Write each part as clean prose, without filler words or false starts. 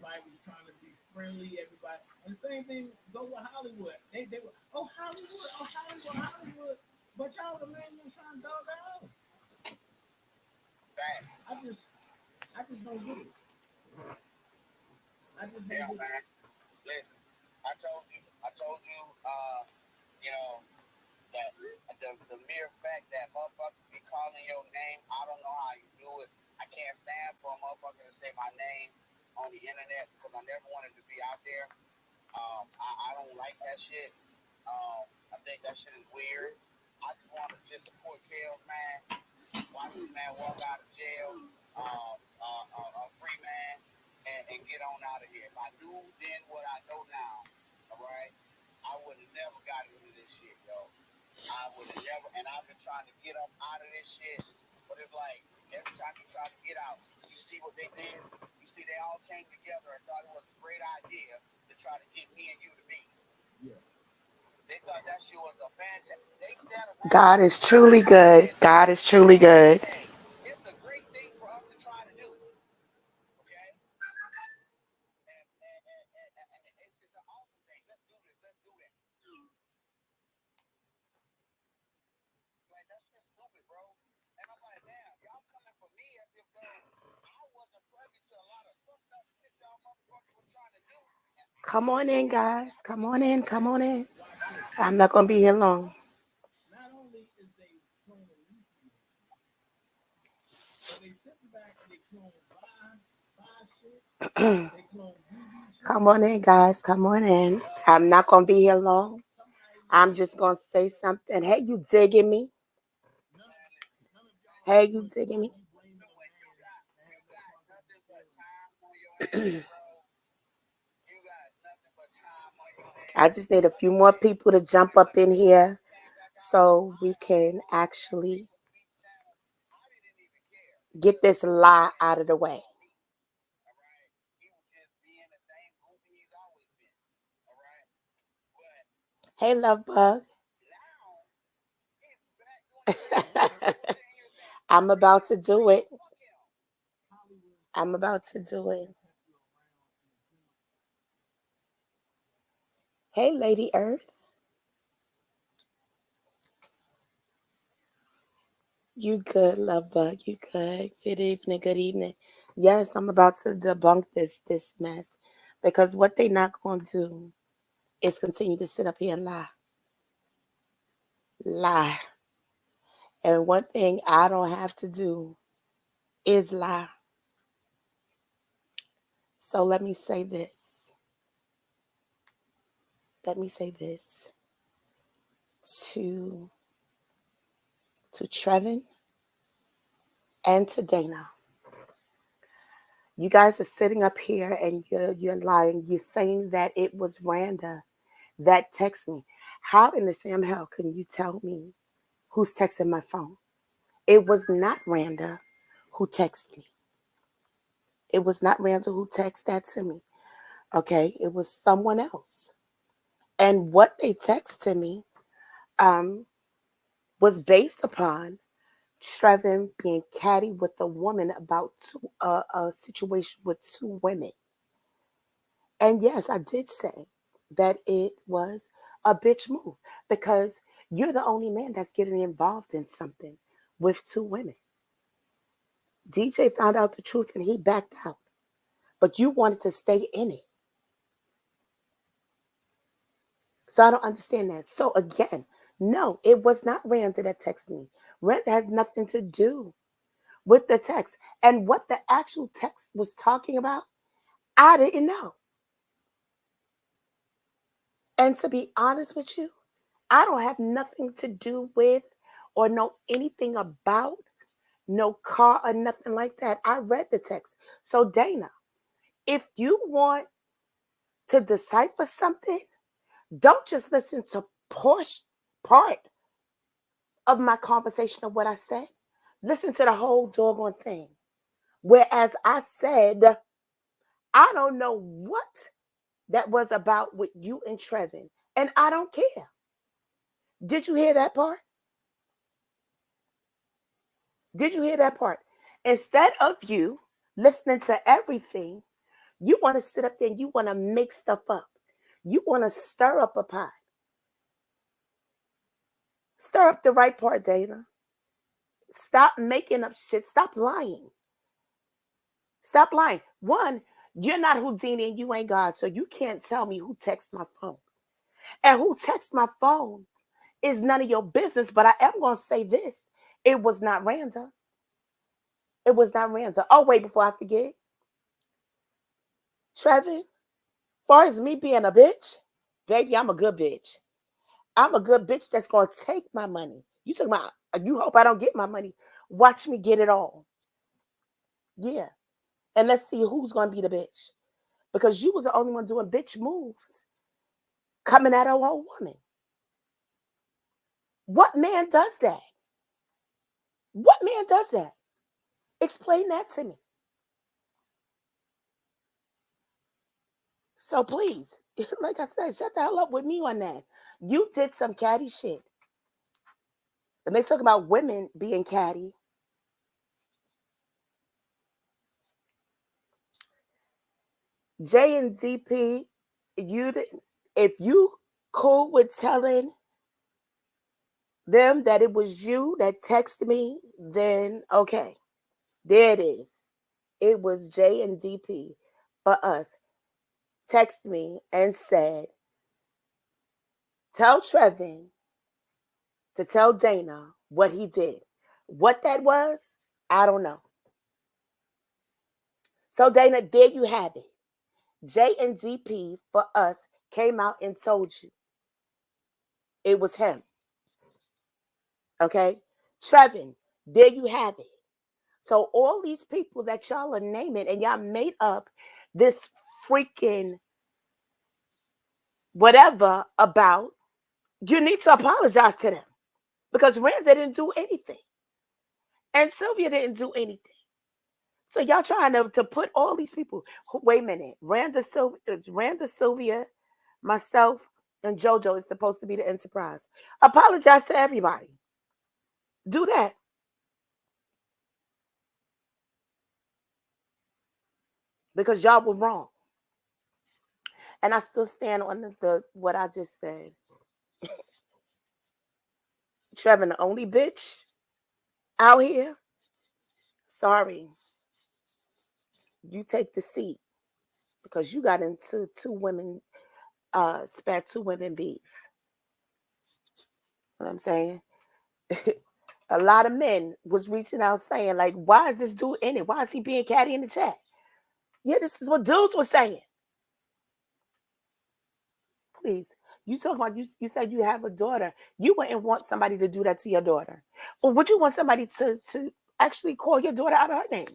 everybody was trying to be friendly. Everybody, and the same thing go with Hollywood. They were, oh Hollywood. But y'all the man was trying to dog out. Bang. I just I just don't get it. I just don't Yeah, get it. man. Listen, I told you, you know, that the mere fact that motherfuckers be calling your name, I don't know how you do it. I can't stand for a motherfucker to say my name on the internet because I never wanted to be out there. I don't like that shit. I think that shit is weird. I just want to just support Kale, man. Watch this man walk out of jail, a free man, and get on out of here. If I knew then what I know now, all right, I would have never got into this shit, yo. I would have never, and I've been trying to get up out of this shit, but it's like every time you try to get out, you see what they did. You see, they all came together and thought it was a great idea to try to get me and you to meet. Yeah. They thought that shit was a fantastic. They sat around God is and truly good. said, God is truly good. hey, it's a great thing for us to try to do, okay? And it's an awesome thing. Let's do this. Let's do that. Like, that's just stupid, bro. And I'm like, damn, y'all coming for me as if though I wasn't privy to a lot of fucked up shit y'all motherfuckers were trying to do. And I Come on in, guys. Come on in. Come on in. Watch this. I'm not going to be here long. Not only is they cloning Niecy, but they sitting back and they clone buy shit. They clone BB shit. Come on in, guys. Come on in. I'm not going to be here long. Somebody I'm named just going to say something. Hey, you digging me? none none of y'all Hey, you would digging me? be blaming a when man that you had no got nothing but responsibility. time on your hands, bro. You got nothing but time on your I hands. just need a few You more can't people to jump you up in here came back out of so we can all of that actually Freedom Speech Channel. I didn't even care get because this that lie man out of the wasn't way. on me. All right. He was just being the same goofy he's always been. All right. But Hey, love bug. now he's back doing the same shit. You sitting here saying, I'm free about him, to free do him, it. fuck him. Hollywood I'm still about to do it. still kept you around in the kingdom. Hey, Lady Earth. You good, love bug. You good. Good evening. Good evening. Yes, I'm about to debunk this mess because what they not gonna do is continue to sit up here and lie. And one thing I don't have to do is lie. So let me say this. Let me say this to Trevin and to Dana. You guys are sitting up here and you're lying. You're saying that it was Randa that texted me. How in the Sam hell can you tell me who's texting my phone? It was not Randa who texted me. It was not Randa who texted that to me. Okay, it was someone else. And what they text to me um, was based upon Trevin being catty with a woman about a situation with two women. And yes, I did say that it was a bitch move because you're the only man that's getting involved in something with two women. DJ found out the truth and he backed out, but you wanted to stay in it. So I don't understand that. So again, no, it was not Randa that texted me. Randa has nothing to do with the text. And what the actual text was talking about, I didn't know. And to be honest with you, I don't have nothing to do with or know anything about no car or nothing like that. I read the text. So, Dana, if you want to decipher something, don't just listen to part of my conversation of what I said. Listen to the whole doggone thing. Whereas I said, I don't know what that was about with you and Trevin, and I don't care. Did you hear that part? Did you hear that part? Instead of you listening to everything, You want to sit up there and you want to make stuff up. You want to stir up a pot. Stir up the right part, Dana. Stop making up shit. Stop lying. Stop lying. One, you're not Houdini and you ain't God, so you can't tell me who texts my phone. And who texts my phone is none of your business, but I am going to say this. It was not Randa. It was not Randa. Oh, wait, before I forget. Trevin, far as me being a bitch, baby, I'm a good bitch. I'm a good bitch that's going to take my money. You talking about, you hope I don't get my money. Watch me get it all. Yeah. And let's see who's going to be the bitch. Because you was the only one doing bitch moves. Coming at a whole woman. What man does that? What man does that? Explain that to me. So please, like I said, shut the hell up with me on that. You did some catty shit. And they talk about women being catty. J and DP, if you cool with telling them that it was you that texted me, then okay. There it is. It was J and DP for us. Text me and said, tell Trevin to tell Dana what he did. What that was, I don't know. So Dana, there you have it. J and DP for us came out and told you it was him. Okay? Trevin, there you have it. So all these people that y'all are naming and y'all made up this freaking whatever about, you need to apologize to them. Because Randa didn't do anything. And Sylvia didn't do anything. So y'all trying to put all these people. Wait a minute. Randa, Sylvia, myself, and JoJo is supposed to be the Enterprise. Apologize to everybody. Do that. Because y'all were wrong. And I still stand on the what I just said. Trevin, the only bitch out here. Sorry. You take the seat. Because you got into spat two women beef. You know what I'm saying? A lot of men was reaching out saying, like, why is this dude in it? Why is he being catty in the chat? Yeah, this is what dudes were saying. Please. You talking about you said you have a daughter. You wouldn't want somebody to do that to your daughter. Or would you want somebody to actually call your daughter out of her name?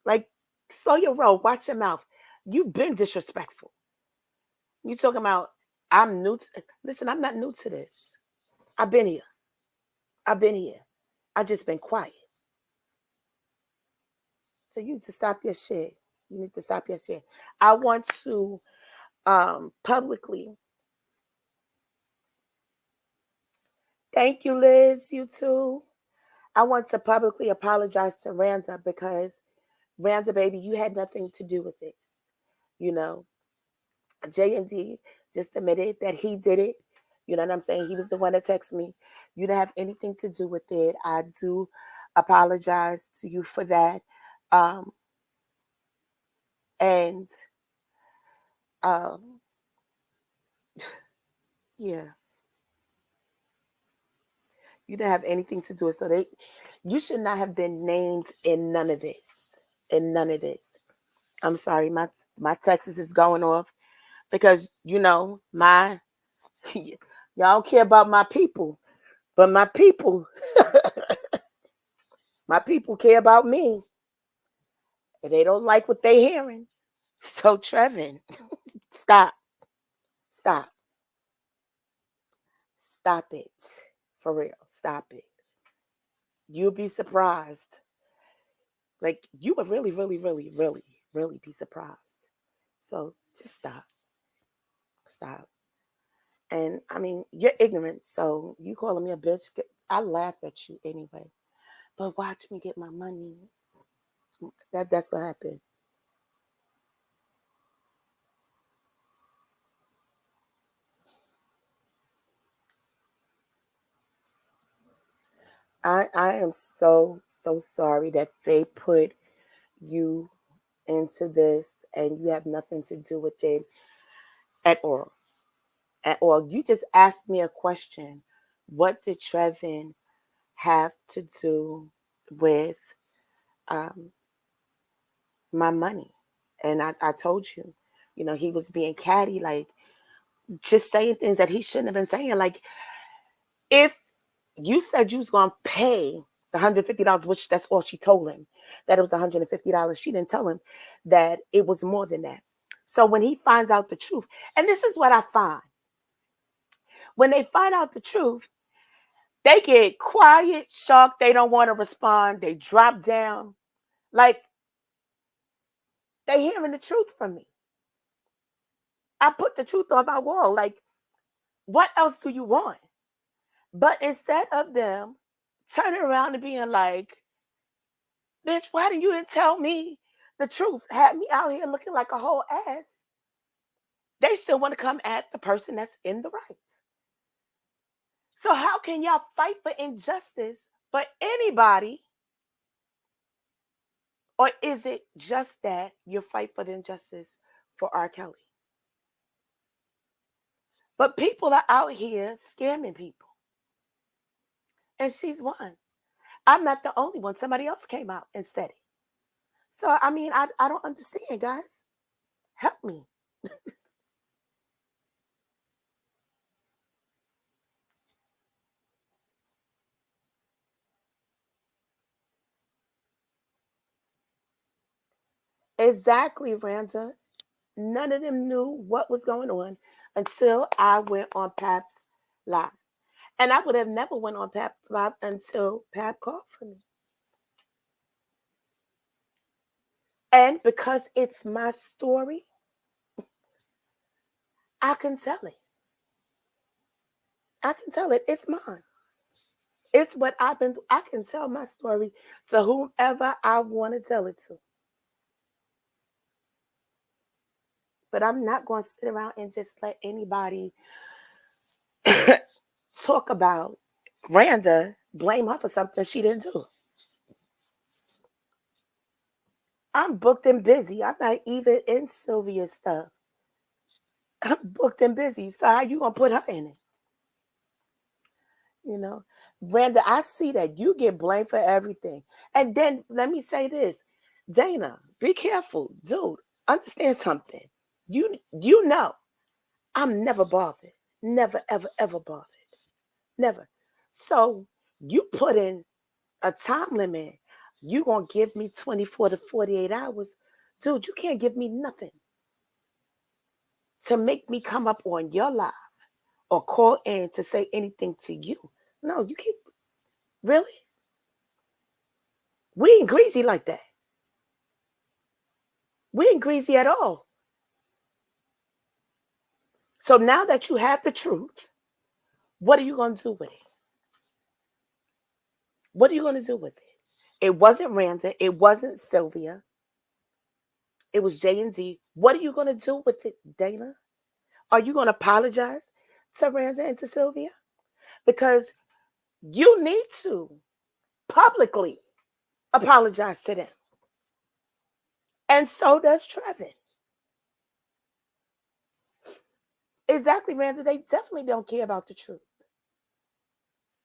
Like, slow your roll, watch your mouth. You've been disrespectful. You talking about I'm new to, listen, I'm not new to this. I've been here. I just been quiet. So you need to stop your shit. You need to stop your shit. I want to publicly thank you, Liz, you too. I want to publicly apologize to Randa because Randa, baby, you had nothing to do with this. You know, J&D just admitted that he did it. You know what I'm saying? He was the one that texted me. You didn't have anything to do with it. I do apologize to you for that. And yeah, you didn't have anything to do it. So you should not have been named in none of this. In none of this. I'm sorry, my Texas is going off because y'all don't care about my people, but my people, my people care about me, and they don't like what they're hearing. So Trevin, stop it, for real, stop it. You'll be surprised. Like you would really, really, really, really, really be surprised. So just stop. And I mean, you're ignorant, so you calling me a bitch. I laugh at you anyway. But watch me get my money. That's gonna happen. I am so sorry that they put you into this and you have nothing to do with it at all. At all. You just asked me a question. What did Trevin have to do with um, my money? And I told you, he was being catty, like just saying things that he shouldn't have been saying. Like, if you said you was going to pay the $150, which that's all she told him, that it was $150. She didn't tell him that it was more than that. So when he finds out the truth, and this is what I find, when they find out the truth, they get quiet, shocked, they don't want to respond, they drop down, like they hearing the truth from me. I put the truth on my wall, like, what else do you want? But instead of them turning around and being like, bitch, why didn't you tell me the truth? Had me out here looking like a whole ass. They still want to come at the person that's in the right. So how can y'all fight for injustice for anybody? Or is it just that you fight for the injustice for R. Kelly? But people are out here scamming people. And she's one. I'm not the only one. Somebody else came out and said it. So, I mean, I don't understand, guys. Help me. Exactly, Randa. None of them knew what was going on until I went on Pap's Live. And I would have never went on Pap's Live until Pap called for me. And because it's my story, I can tell it. I can tell it. It's mine. It's what I can tell my story to whomever I want to tell it to. But I'm not going to sit around and just let anybody talk about Randa, blame her for something she didn't do. I'm booked and busy. I'm not even in Sylvia's stuff. I'm booked and busy. So how you gonna put her in it? Randa, I see that you get blamed for everything. And then let me say this, Dana, be careful, dude. Understand something. You know, I'm never bothered. Never, ever, ever bothered. Never. So you put in a time limit. You gonna give me 24 to 48 hours. Dude, you can't give me nothing to make me come up on your live or call in to say anything to you. No, you can't. Really? We ain't greasy like that. We ain't greasy at all. So now that you have the truth, what are you going to do with it? What are you going to do with it? It wasn't Randa. It wasn't Sylvia. It was J and Z. What are you going to do with it, Dana? Are you going to apologize to Randa and to Sylvia? Because you need to publicly apologize to them. And so does Trevin. Exactly, Randa. They definitely don't care about the truth.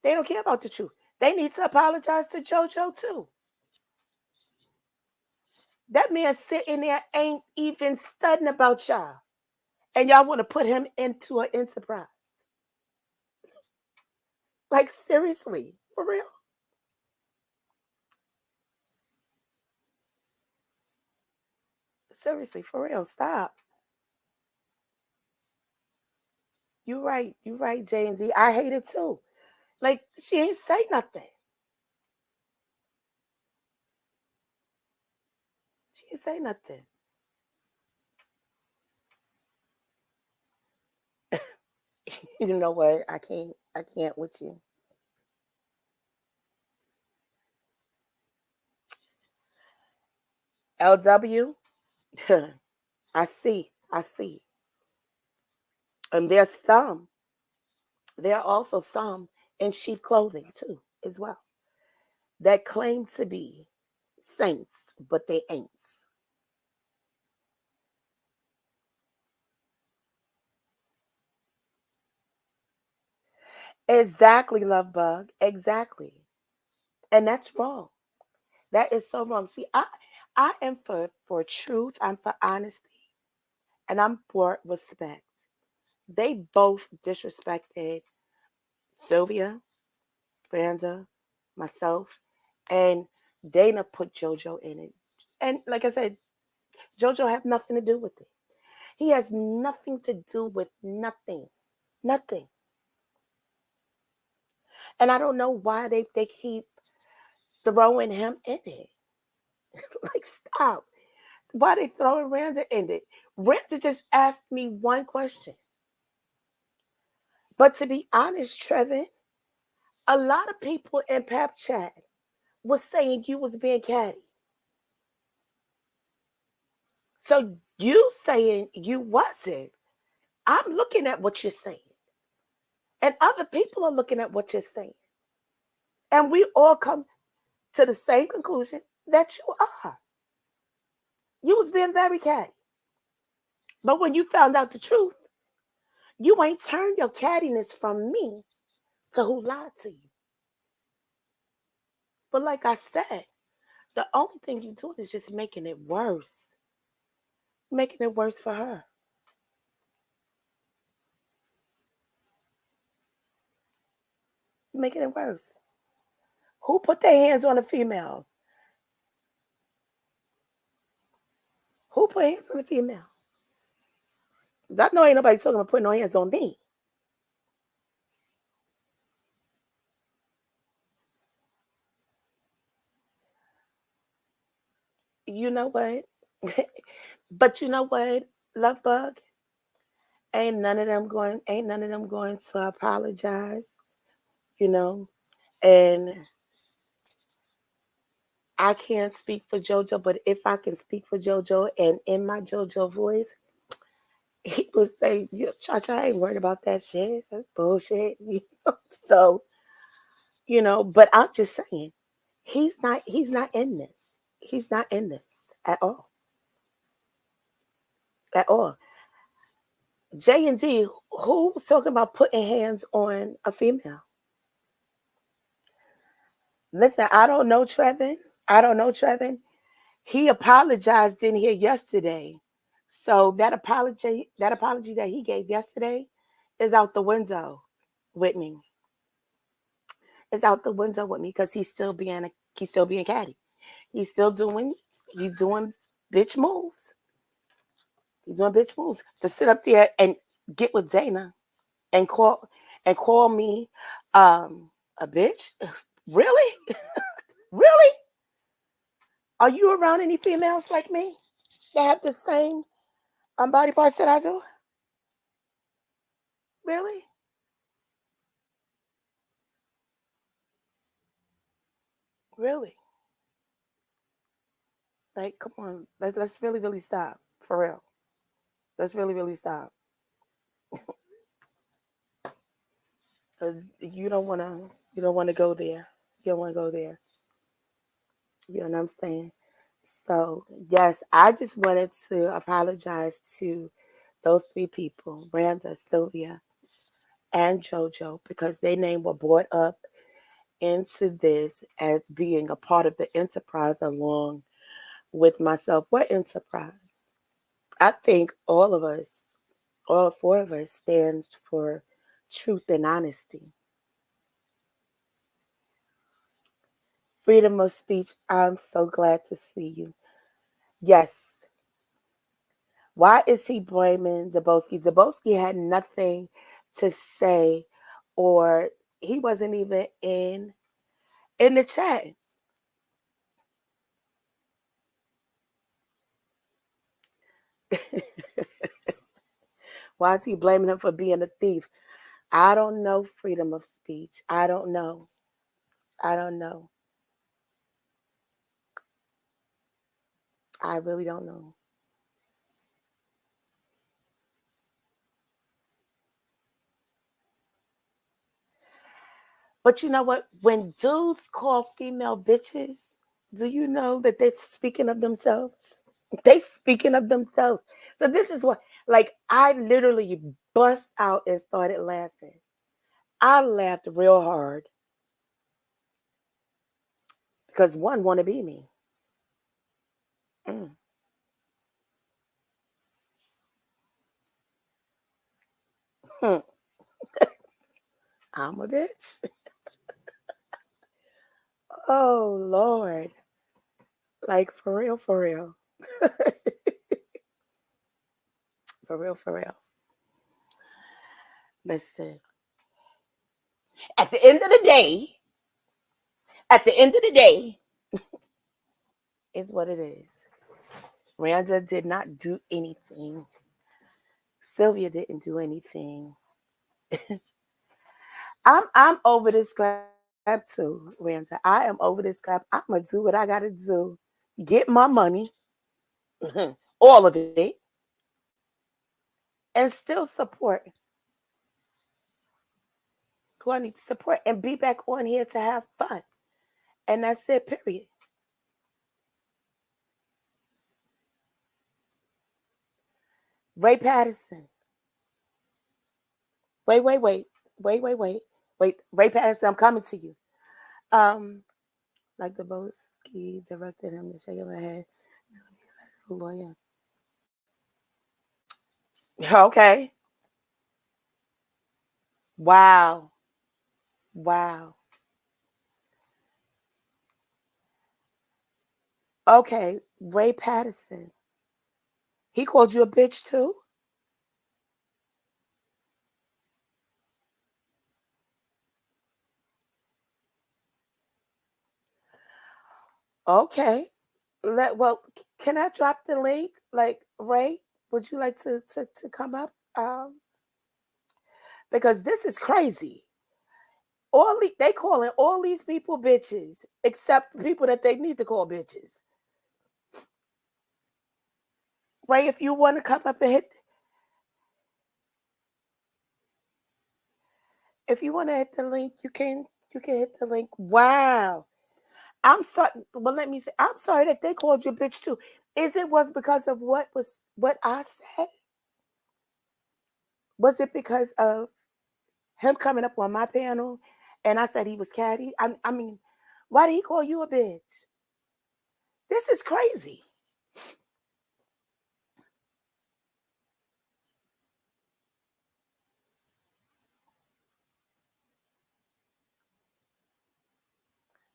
They don't care about the truth. They need to apologize to JoJo too. That man sitting there ain't even studying about y'all. And y'all want to put him into an enterprise. Like, seriously, for real? Seriously, for real, stop. You're right, J and Z. I hate it too. Like, she ain't say nothing. She ain't say nothing. You know what? I can't with you. LW, I see. And there are also some in sheep clothing too, as well. that claim to be saints, but they ain't. Exactly, love bug. Exactly. And that's wrong. That is so wrong. See, I am for truth, I'm for honesty, and I'm for respect. They both disrespected Sylvia, Branda, myself, and Dana put JoJo in it. And like I said, JoJo have nothing to do with it. He has nothing to do with nothing. Nothing. And I don't know why they keep throwing him in it. Like, stop. Why they throwing Randa in it? Randa just asked me one question. But to be honest, Trevin, a lot of people in Pap Chat was saying you was being catty. So you saying you wasn't. I'm looking at what you're saying. And other people are looking at what you're saying. And we all come to the same conclusion that you are. You was being very catty. But when you found out the truth, you ain't turned your cattiness from me to who lied to you. But like I said, the only thing you're doing is just making it worse. Making it worse for her. Making it worse. Who put their hands on a female? Who put hands on a female? Because I know ain't nobody talking about putting no hands on me. You know what? But you know what, Love Bug? Ain't none of them going to apologize, you know. And I can't speak for JoJo, but if I can speak for JoJo and in my JoJo voice, he would say, Chacha, I ain't worried about that shit. That's bullshit. So, but I'm just saying, he's not in this. He's not in this at all. At all. J and D, who was talking about putting hands on a female? Listen, I don't know Trevin. I don't know Trevin. He apologized in here yesterday. So that apology that he gave yesterday is out the window with me. It's out the window with me because he's still being catty. He's still doing bitch moves. He's doing bitch moves to sit up there and get with Dana and call me a bitch. Really? Really? Are you around any females like me that have the same body parts that I do? Really? Really? Like, come on. Let's really, really stop. For real. Let's really, really stop. Because you don't wanna go there. You don't wanna go there. You know what I'm saying? So yes, I just wanted to apologize to those three people, Randa, Sylvia, and JoJo, because their name were brought up into this as being a part of the enterprise along with myself. What enterprise? I think all four of us, stands for truth and honesty. Freedom of speech. I'm so glad to see you. Yes. Why is he blaming Dabowski? Dabowski had nothing to say, or he wasn't even in the chat. Why is he blaming him for being a thief? I don't know freedom of speech. I don't know. I don't know. I really don't know. But you know what? When dudes call female bitches, do you know that they're speaking of themselves? They speaking of themselves. So this is what, like, I literally bust out and started laughing. I laughed real hard because one want to be me. Mm. Hmm. I'm a bitch. Oh Lord. Like for real, for real. For real, for real. Listen. At the end of the day, at the end of the day, is what it is. Randa did not do anything. Sylvia didn't do anything. I'm over this crap too, Randa. I am over this crap. I'm gonna do what I gotta do. Get my money, all of it, and still support who I need to support and be back on here to have fun. And that's it, period. Ray Patterson. Wait, wait, wait. Wait, wait, wait. Wait, Ray Patterson, I'm coming to you. Um, like the Boski directed him to shake him head. Lawyer. Okay. Wow. Wow. Okay. Ray Patterson. He called you a bitch too? Okay. Well, can I drop the link? Like, Ray, would you like to come up? Because this is crazy. They calling all these people bitches, except people that they need to call bitches. Ray, if you want to come up and hit, if you want to hit the link, you can. You can hit the link. Wow. I'm sorry. Well, let me say, I'm sorry that they called you a bitch too. Is it was because of what I said? Was it because of him coming up on my panel and I said he was catty? I mean, why did he call you a bitch? This is crazy.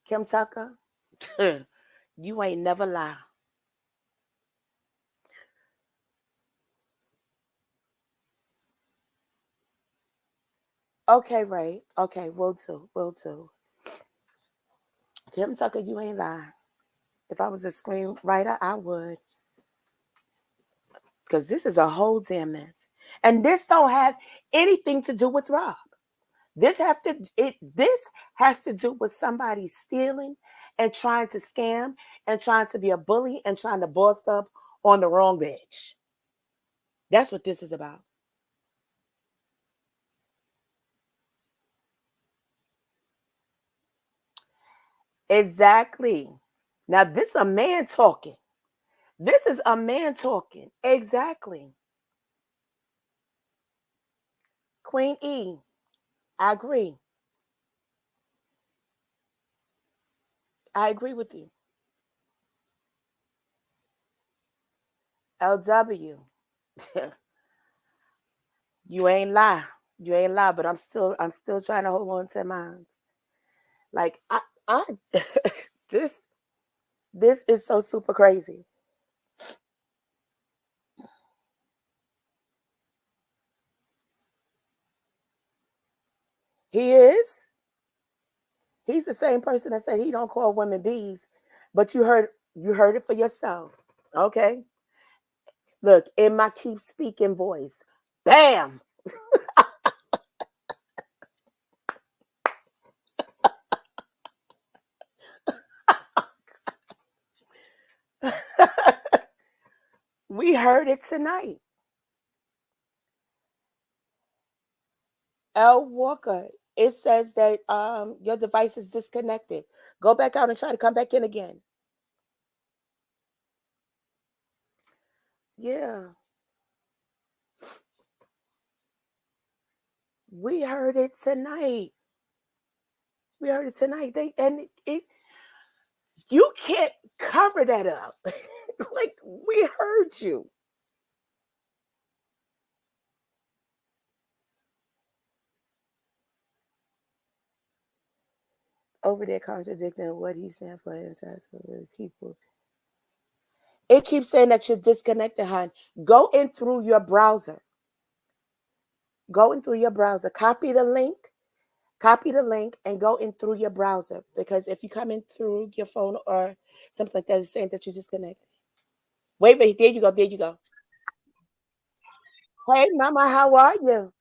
Kim Tucker, you ain't never lie. Okay, Ray. Okay, will do. Will do. Kim Tucker, you ain't lie. If I was a screenwriter, I would. Because this is a whole damn mess. And this don't have anything to do with Rob. This has to do with somebody stealing and trying to scam and trying to be a bully and trying to boss up on the wrong bitch. That's what this is about. Exactly. Now this is a man talking. This is a man talking. Exactly. Queen E. I agree. I agree with you. LW. You ain't lie. You ain't lie, but I'm still trying to hold on to mine. Like I this this is so super crazy. He is. He's the same person that said he don't call women bees, but you heard it for yourself. Okay? Look, in my keep speaking voice. Bam. We heard it tonight. L. Walker. It says that your device is disconnected. Go back out and try to come back in again. Yeah, we heard it tonight. We heard it tonight. You can't cover that up. Like we heard you. Over there contradicting what he's saying for himself people. It keeps saying that you're disconnected, hon. Go in through your browser. Go in through your browser. Copy the link. Copy the link and go in through your browser. Because if you come in through your phone or something like that, it's saying that you're disconnected. Wait, there you go. There you go. Hey, Mama, how are you?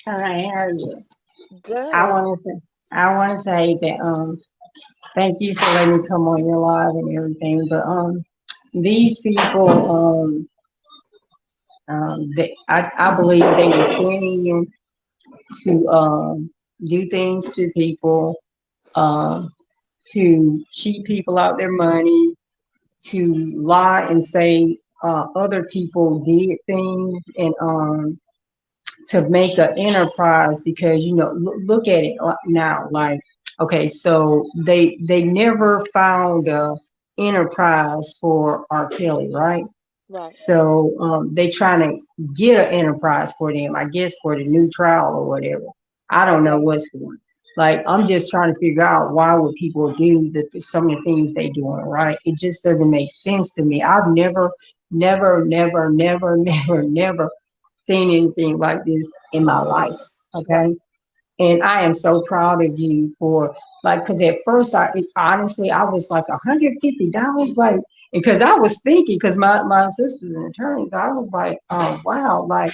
Hi, how are you? I Good. want to I want to say that thank you for letting me come on your live and everything. But these people I believe they were sending you to do things to people, um to cheat people out their money, to lie and say other people did things, and to make an enterprise, because look at it now, like, okay, so they never found a enterprise for R. Kelly, right? Right. So they trying to get an enterprise for them, I guess, for the new trial or whatever. I don't know Okay. what's going. Like, I'm just trying to figure out why would people do some of the things they doing, right? It just doesn't make sense to me. I've never seen anything like this in my life. Right. Okay. And I am so proud of you for, like, because at first, honestly, I was like $150, like, because I was thinking, because my sister's an attorney, so I was like, oh wow, like,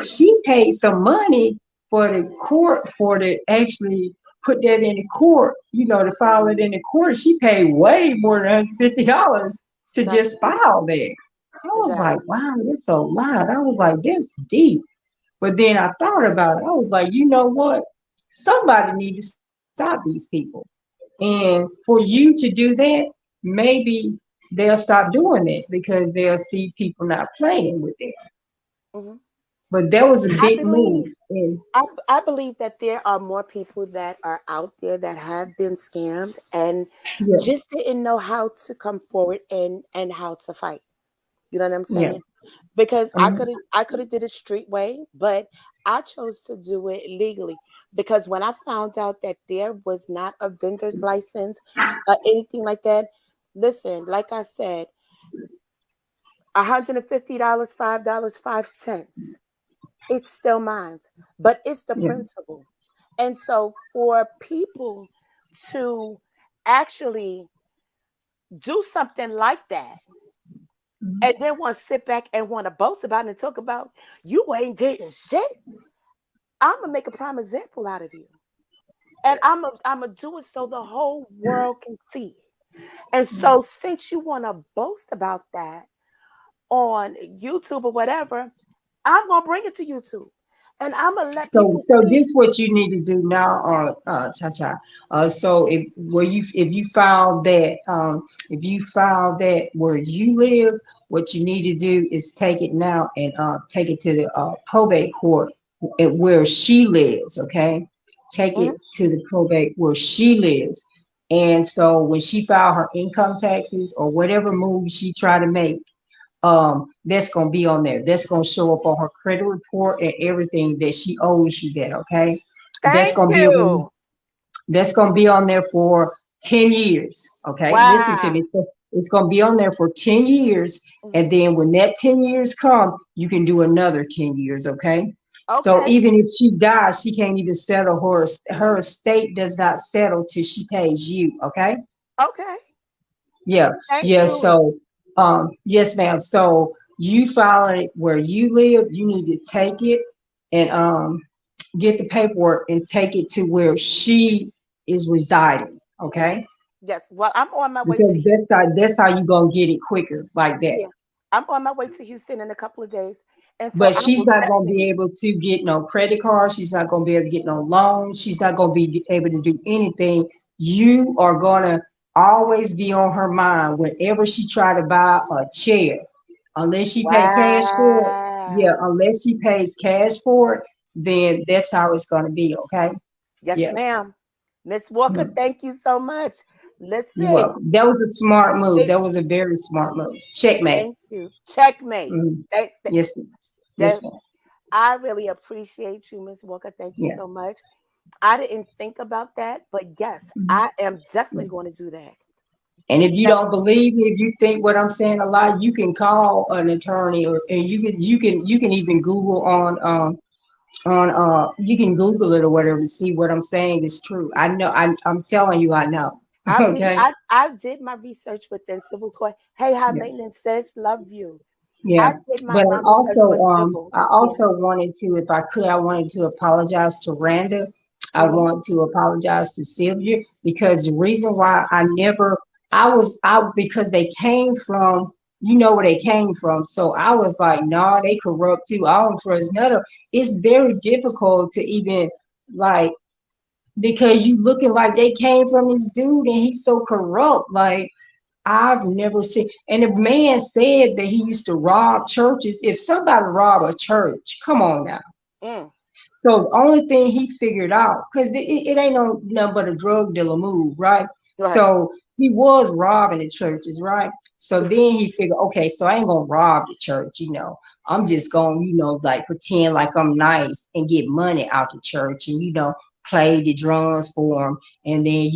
she paid some money for the court, for the actually put that in the court, to file it in the court. She paid way more than $150 to Exactly. just file that. I was like, Exactly. wow, that's so loud. I was like, that's deep. But then I thought about it. I was like, you know what? Somebody needs to stop these people. Mm-hmm. And for you to do that, maybe they'll stop doing it because they'll see people not playing with it. Mm-hmm. But that But was a I big move. believe And I believe that there are more people that are out there that have been scammed and yeah, just didn't know how to come forward and how to fight. You know what I'm yeah. saying? Because Mhm. I could have did it street way, but I chose to do it legally because when I found out that there was not a vendor's license or anything like that, listen, like I said, $150, $5, 5 cents. It's still mine, but it's the Yeah. principle. And so for people to actually do something like that Mhm. and then want to sit back and want to boast about it and talk about you ain't getting shit, I'm gonna make a prime example out of you. And I'm gonna do it so the whole world can see it. And so since you want to boast about that on YouTube or whatever, I'm gonna bring it to YouTube. And I'm gonna let people So see. this what you need to do now, Cha Cha. So if you file that, where you live, what you need to do is take it now and take it to the probate court where she lives. Okay, take Mhm. it to the probate where she lives. And so when she file her income taxes or whatever move she try to make, that's gonna be on there. That's gonna show up on her credit report and everything that she owes you that, okay? That's Thank gonna be on you. that's gonna be on there for 10 years. Okay, listen to Wow. me. It's gonna be on there for 10 years, Mhm. and then when that 10 years come, you can do another 10 years, okay? So Okay. even if she dies, she can't even settle her estate does not settle till she pays you, okay? Okay. Yeah, Thank yeah. you. So, yes, ma'am. So you file it where you live. You need to take it and get the paperwork and take it to where she is residing. Okay, Yes. Well, I'm on my way because to Houston. that's how you gonna get it quicker like that. Yeah. I'm on my way to Houston in a couple of days. And so But I she's will not going to be definitely. able to get no credit card. She's not going to be able to get no loan. She's not going to be able to do anything. You are going to always be on her mind whenever she try to buy a chair. Unless she pay cash for it, yeah, Wow. unless she pays cash for it, then that's how it's going to be, okay? Yes, Yeah. ma'am. Miss Walker, Mm. thank you so much. You're Listen, welcome. That was a smart move. it, That was a very smart move. Checkmate. thank you. Checkmate. Mm. That, that, Yes, ma'am. that Yes, ma'am. I really appreciate you, Miss Walker. Thank you Yeah. so much. I didn't think about that, but yes, Mhm. I am Yeah. definitely going to do that. And if you don't Definitely. believe me, if you think what I'm saying a lie, you can call an attorney, or and you can even Google on you can Google it or whatever to see what I'm saying is true. I know. I'm telling you, I know. Okay. I did my research within civil court. Hey, high Yeah. maintenance says love you. I Yeah. did But my research for civil. I Yeah. also wanted to, if I could, I wanted to apologize to Randa. I Hmm. want to apologize to Sylvia because the reason why because they came from, where they came from. So I was like, no, they corrupt too. I don't trust none of. It's very difficult to even like because you looking like they came from this dude and he's so corrupt. Like I've never seen. And the man said that he used to rob churches. If somebody rob a church, come on now. Mm, So the only thing he figured out, because it ain't no nothing but a drug dealer move, right? right. So he was robbing the churches, right? So then he figured, okay, so I ain't gonna rob the church. I'm Mhm. just gonna, like pretend like I'm nice and get money out the church and play the drums for him. And then,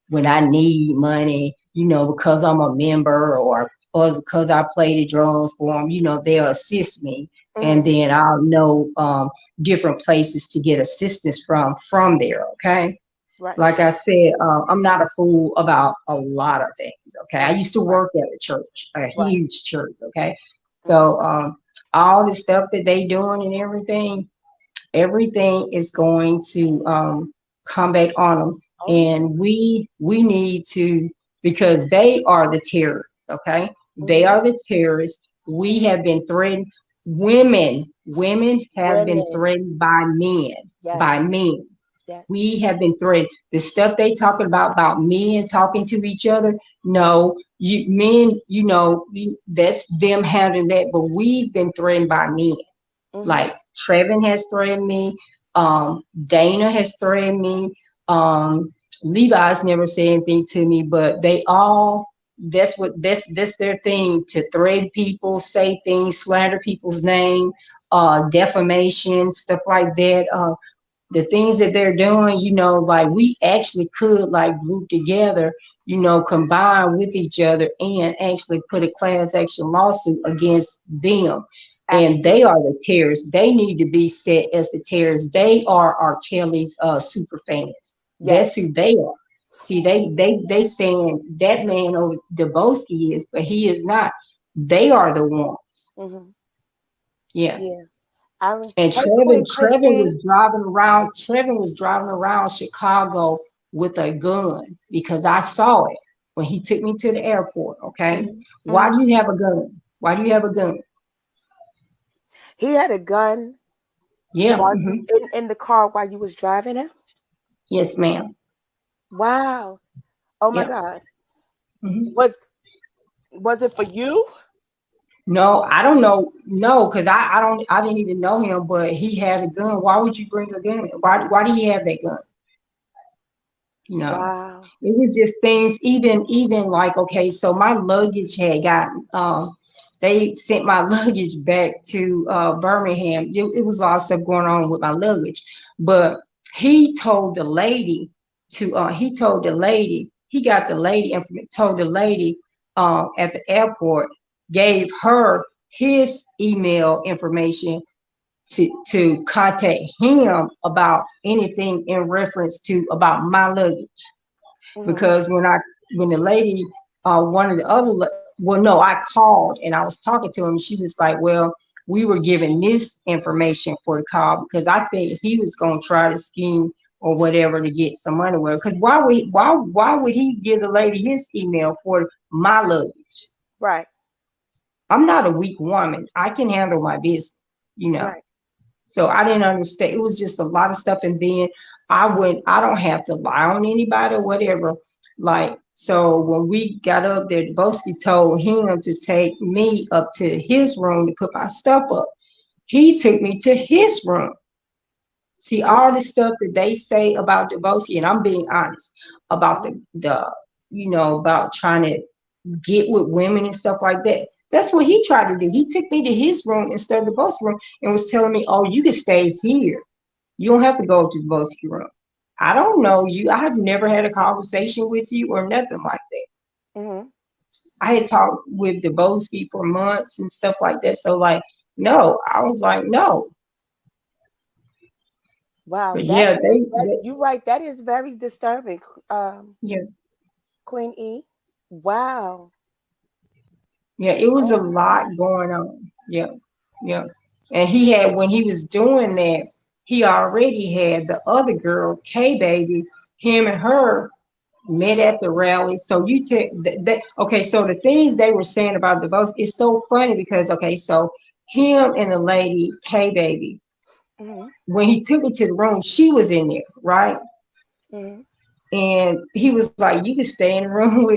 when I need money, because I'm a member or because I play the drums for them, they'll assist me. And Mhm. then I'll know different places to get assistance from there. Okay. Right. Like I said, I'm not a fool about a lot of things. Okay. I Right. used to Right. work at a church, a Right. huge church. Okay. Mhm. So all the stuff that they doing and everything is going to come back on them. Oh yeah. And we need to, because they are the terrorists. Okay. They Hmm. are the terrorists. We have been threatened. Women have been Women. threatened by men, by Yes. men. Yes. We have been threatened. The stuff they talking about men talking to each other. No, you men, that's them having that. But we've been threatened by men. Hmm. Like Trevin has threatened me. Dana has threatened me. Levi's never said anything to me, but they all, that's their thing, to threaten people, say things, slander people's name, defamation, stuff like that. The things that they're doing, like we actually could like group together, combine with each other and actually put a class action lawsuit against them. And they Absolutely. are the terrorists. They need to be set as the terrorists. They are R. Kelly's super fans. That's Yes. who they are. See, they saying that man over Debosky is, but he is not. They are the ones. Hmm. Yeah. Yeah. And Hey, Queen Christy. Trevin was driving around Chicago with a gun because I saw it when he took me to the airport. Okay. Hmm. Why Hmm. do you have a gun? Why do you have a gun? He had a gun Yeah. while you in the car while you was driving it. Yes, ma'am. Wow. Oh my Yeah. God. hmm Was was it for you? No, I don't know. No, because I didn't even know him, but he had a gun. Why would you bring a gun? Why did he have that gun? No. Wow. It was just things, even like, okay, so my luggage had gotten they sent my luggage back to Birmingham. It was a lot of stuff going on with my luggage. But he told the lady he got the lady and told the lady at the airport, gave her his email information to contact him about anything in reference to about my luggage. Hmm. Because when the lady, one of the other, well, no, I called and I was talking to him. She was like, well, we were given this information for the call because I think he was going to try to scheme or whatever to get some money. Well, because why would he give the lady his email for my luggage? Right. I'm not a weak woman. I can handle my business. you know. Right. So I didn't understand. It was just a lot of stuff. And then I don't have to lie on anybody or whatever. Like, so when we got up there, Dubosky told him to take me up to his room to put my stuff up. He took me to his room. See, all the stuff that they say about Dubosky, and I'm being honest about about trying to get with women and stuff like that. That's what he tried to do. He took me to his room instead of the boss room and was telling me, "Oh, you can stay here. You don't have to go to the boss room. I don't know you. I have never had a conversation with you or nothing like that." Mm-hmm. I had talked with Dubosky for months and stuff like that. So like, no, I was like, no. Wow, But yeah, you're right. That is very disturbing. yeah, Queen E. Wow. yeah, it was Oh a my lot God. going on. Yeah, yeah. And he had when he was doing that, he already had the other girl, K Baby, him and her met at the rally. So you take that okay, so the things they were saying about the votes is so funny because okay, so him and the lady, K Baby, Mm-hmm. when he took me to the room, she was in there, right? Mm-hmm. And he was like, "You can stay in the room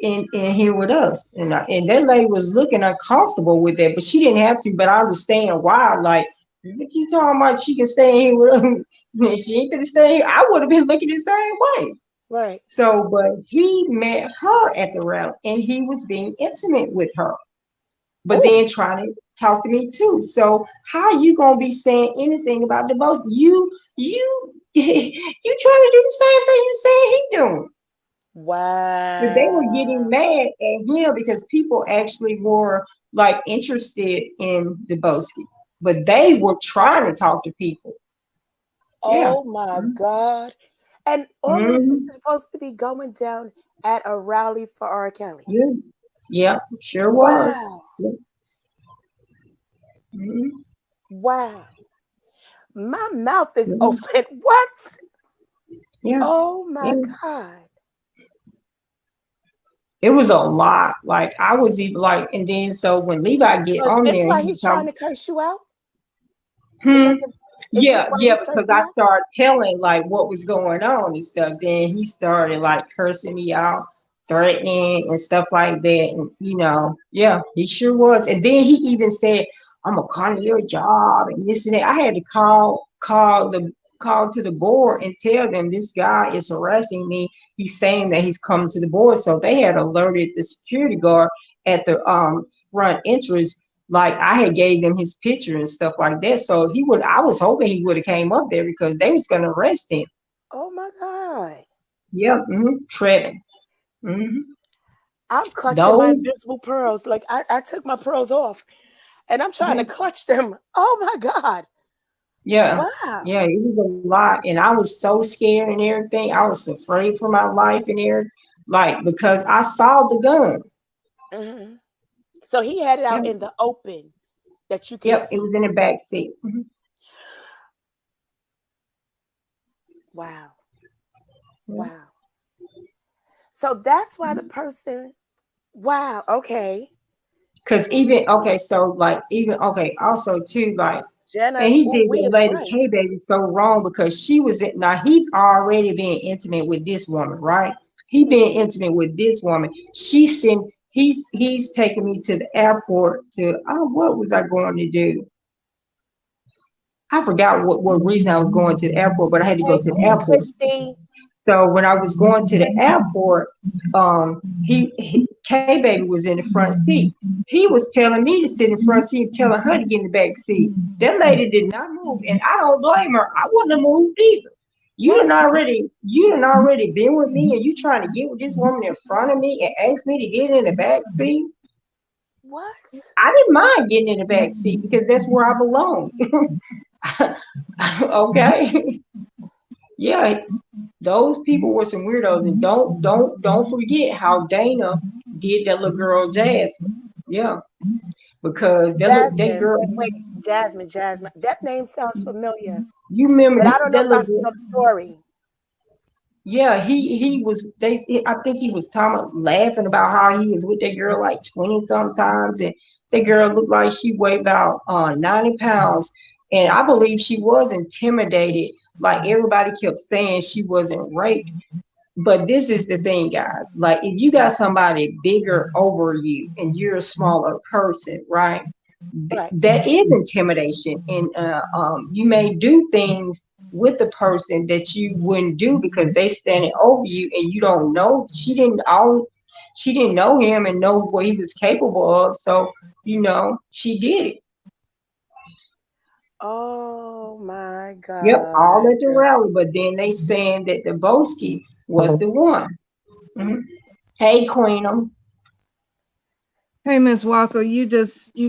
in here with us." And that lady was looking uncomfortable with that, but she didn't have to. But I understand why. Like, what you talking about? She can stay in here with us. She ain't gonna stay here. I would have been looking the same way. Right. So, but he met her at the rally, and he was being intimate with her, but Oh, then trying to talk to me too. So, how you gonna be saying anything about divorce? You you trying to do the same thing you saying he doing. But they were getting wow. mad at him because people actually were like interested in Dubosky, but they were trying to talk to people. Yeah. Oh my God. And all of this is Mm-hmm. supposed to be going down at a rally for R. Kelly. Yeah. Yeah. Sure was. Wow. Yeah. Mhm. Wow. My mouth is Yeah. open. What? Yeah. Oh my Yeah. God. It was a lot. Like I was even like, and then so when Levi get So is on this there, why he he's trying come. to curse you out? Hmm. Because of, is this Yeah, why yeah, he's because cursing I you out? started telling like what was going on and stuff. Then he started like cursing me out, threatening and stuff like that. And yeah, he sure was. And then he even said, "I'm gonna call your job and this and that." I had to call to the board and tell them this guy is harassing me. He's saying that he's coming to the board. So they had alerted the security guard at the front entrance, like I had gave them his picture and stuff like that. So I was hoping he would have came up there because they was gonna arrest him. Oh my God. Yeah, Trevin. Hmm. I'm clutching my Those, invisible pearls. Like I took my pearls off and I'm trying yeah, to clutch them. Oh my God. yeah, Wow. yeah, it was a lot, and I was so scared and everything. I was afraid for my life and everything, like because I saw the gun. Hmm. So he had it Yeah, out in the open that you can yep, it see. was in the back seat. Mhm. Wow. Yeah. Wow. So that's why the person, wow, okay. Cause even okay, so like even okay, also too like, and Jenna, he ooh, did we that is lady right. K Baby so wrong because she was in, now he already been intimate with this woman, right? He been Hmm. intimate with this woman. He's taking me to the airport to what was I going to do? I forgot what reason I was going to the airport, but I had to go Hey, to the Queen airport. Christy. So when I was going to the airport, K Baby was in the front seat. He was telling me to sit in the front seat and telling her to get in the back seat. That lady did not move, and I don't blame her. I wouldn't have moved either. Right. You done already been with me, and you trying to get with this woman in front of me and ask me to get in the back seat. What? I didn't mind getting in the back seat because that's where I belong. Okay. Yeah, those people were some weirdos, and don't forget how Dana did that little girl Jasmine. Yeah, because that Jasmine. girl, Wait. Jasmine. Jasmine. That name sounds familiar, you remember but I don't know that if I little girl? know the story. Yeah, he was. I think he was talking, laughing about how he was with that girl like 20 sometimes, and The girl looked like she weighed about 90 pounds. And I believe she was intimidated. Like everybody kept saying she wasn't raped. But this is the thing, guys. Like if you got somebody bigger over you and you're a smaller person, right? Right. That is intimidation, and you may do things with the person that you wouldn't do because they standing over you and you don't know. She didn't know him and know what he was capable of, so she did it. Oh my Yep, all God. at the rally, but then they saying that the Boski was the one. Mhm. Hey, Queen. Hey, Miss Walker, you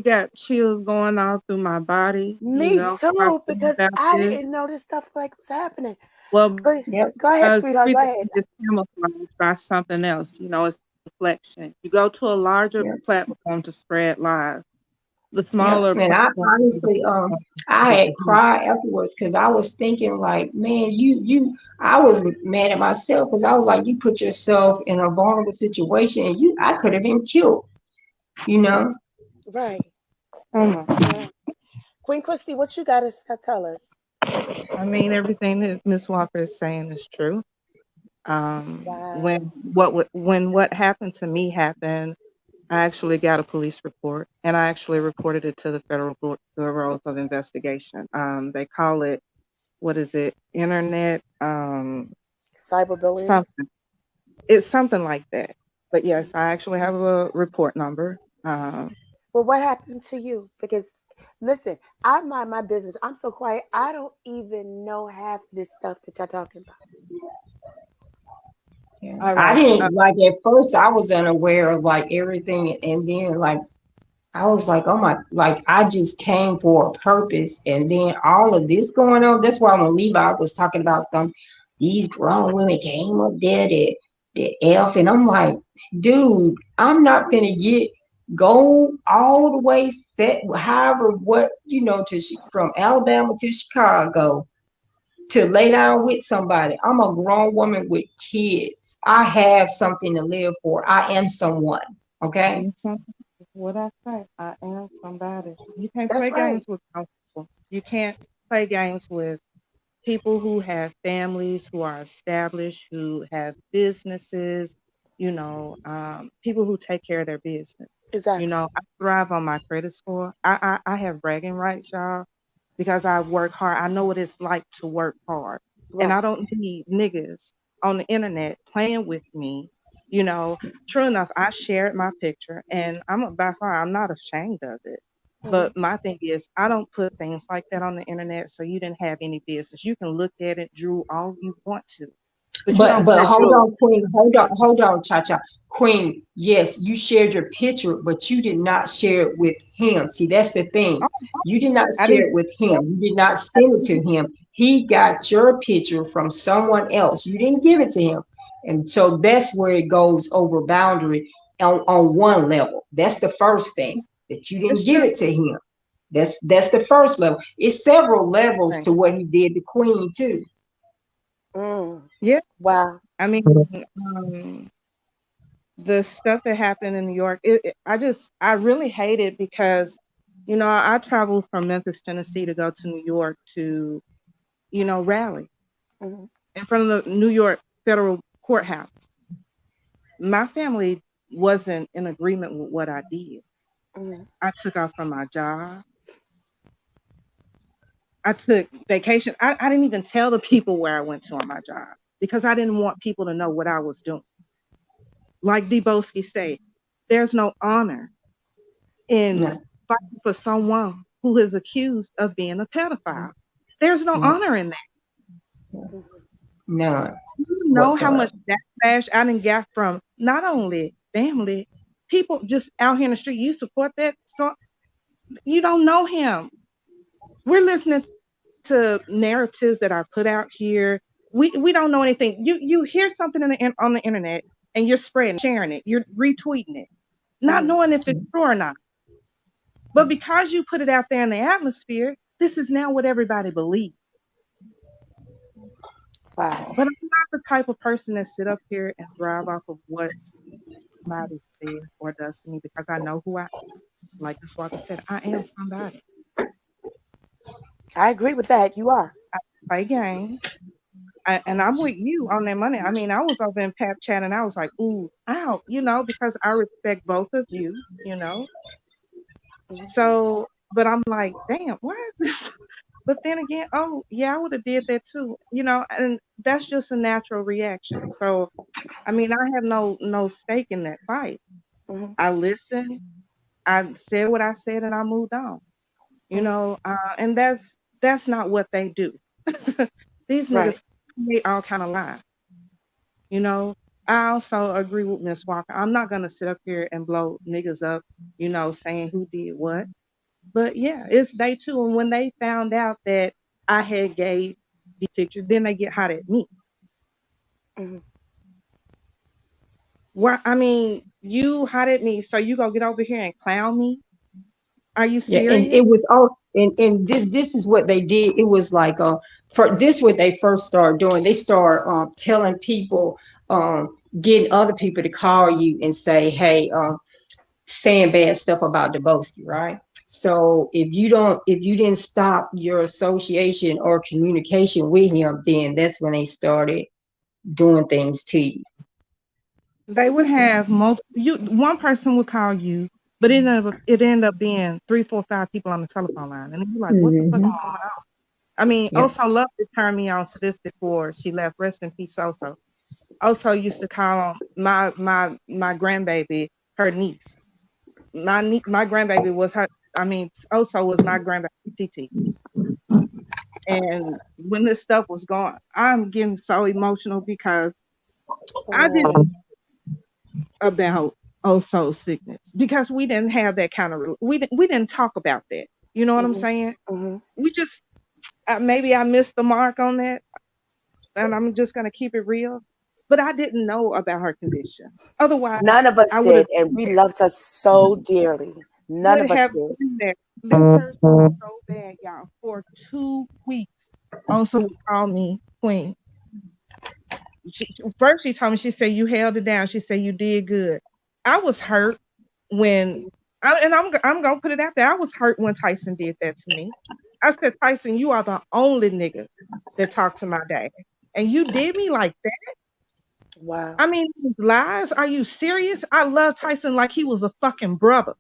got chills going all through my body. Me I too, feel because about I this. didn't know this stuff like was happening. Well, Go, Yep. go ahead, sweetheart. Go everything ahead. is camouflaged by something else. It's deflection. You go to a larger Yep. platform to spread lies. The Yep. smaller And I platform is the honestly, platform I to had do. cried afterwards because I was thinking like, man, I was mad at myself because I was like, you put yourself in a vulnerable situation and I could have been killed, you know? Right. Oh my. Yeah. Queen Christy, what you got to tell us? I mean, everything that Miss Walker is saying is true. Wow. When what happened to me happened, I actually got a police report, and I actually reported it to the Federal Bureau of Investigation. They call it, what is it? Internet, Cyberbullying. something. It's something like that. But yes, I actually have a report number. Well, what happened to you? Because listen, I mind my business. I'm so quiet. I don't even know half this stuff that y'all talking about. Yeah. All I right. didn't like at first I was unaware of like everything and then like I was like, oh my, like I just came for a purpose. And then all of this going on. That's why when Levi was talking about these grown women came up there that F. And I'm like, dude, I'm not finna go all the way set, however, from Alabama to Chicago to lay down with somebody. I'm a grown woman with kids. I have something to live for. I am someone. Okay. I'm something. What I say, I am somebody. You can't That's play right. games with grown people. You can't play games with people who have families, who are established, who have businesses, people who take care of their business. Exactly. I thrive on my credit score. I have bragging rights, y'all, because I work hard. I know what it's like to work hard. And I Right. don't need niggas on the internet playing with me. You know, True enough, I shared my picture and by far, I'm not ashamed of it. Hmm. But my thing is, I don't put things like that on the internet, so you didn't have any business. You can look at it, Drew, all you want to, but you But don't That's but put not hold true. on, Queen. Hold on, Cha Cha. Queen, yes, you shared your picture, but you did not share it with him. See, that's the thing. Oh, You did not I share didn't. it with him. You did not send it to him. He got your picture from someone else. You didn't give it to him. And so that's where it goes over boundary on one level. That's the first thing that you didn't It's give true. it to him. That's the first level. It's several levels to what he did to Queen too. Mm. Yeah, Wow. I mean, the stuff that happened in New York, I really hate it because, I traveled from Memphis, Tennessee to go to New York to, rally Hmm. in front of the New York Federal Courthouse. My family wasn't in agreement with what I did. Hmm. I took off from my job. I took vacation. I didn't even tell the people where I went to on my job because I didn't want people to know what I was doing. Like Deboski said, there's no honor in No, fighting for someone who is accused of being a pedophile. There's no no, honor in that. no, Hmm. none You know how whatsoever. much backlash I didn't get from not only family, people just out here in the street. You support that? So you don't know him. We're listening to narratives that are put out here. We don't know anything. You hear something on the internet and you're spreading, sharing it, you're retweeting it, not Hmm. knowing if it's true or not. But because you put it out there in the atmosphere, this is now what everybody believes. Wow. But I'm not the type of person that sit up here and thrive off of what somebody says or does to me because I know who I am. Like this Walker said, I am somebody. I agree with that. You are. Play games. And I'm with you on that money. I mean, I was over in Pap Chat and I was like, ooh, ow, because I respect both of you. Mhm. So, but I'm like, damn, why is this? But then again, oh yeah, I would have did that too, and that's just a natural reaction. So, I mean, I have no stake in that fight. Mhm. I listened, I said what I said, and I moved on. Mhm. And that's not what they do. These Right. niggas create all kind of lies. You know, I also agree with Miss Walker. I'm not gonna sit up here and blow niggas up, saying who did what. But yeah, it's day two, and when they found out that I had gave the picture, then they get hot at me. Mhm. Why? I mean, you hot at me, so you gonna get over here and clown me? Are you Yeah, and serious? it was all, this is what they did. It was like, for this, what they first started doing. They start telling people, getting other people to call you and say, hey, saying bad stuff about Deboski, right? So if you didn't stop your association or communication with him, then that's when they started doing things to you. They would have one person would call you, but it ended up being three, four, five people on the telephone line, and then you're like, what the fuck Hmm. is going on? I mean, Yep. also Love to turn me on to this before she left. Rest in peace. Also used to call my grandbaby her niece. My grandbaby was her. I mean, also was my grandbaby TT. And when this stuff was going, I'm getting so emotional because I didn't Mm. about also sickness because we didn't have that kind of we didn't talk about that. You know what I'm Mhm. saying? Mhm. We just maybe I missed the mark on that, and I'm just gonna keep it real. But I didn't know about her condition. Otherwise, None of us I would have did, and we loved her so dearly. None would of us have did. been there. This hurt so bad, y'all. For 2 weeks, also would call me Queen. First, she told me, she said, you held it down. She said, you did good. I was hurt when, and I'm going to put it out there. I was hurt when Tyson did that to me. I said, Tyson, you are the only nigga that talked to my dad. And you did me like that? Wow. I mean, lies? Are you serious? I love Tyson like he was a fucking brother.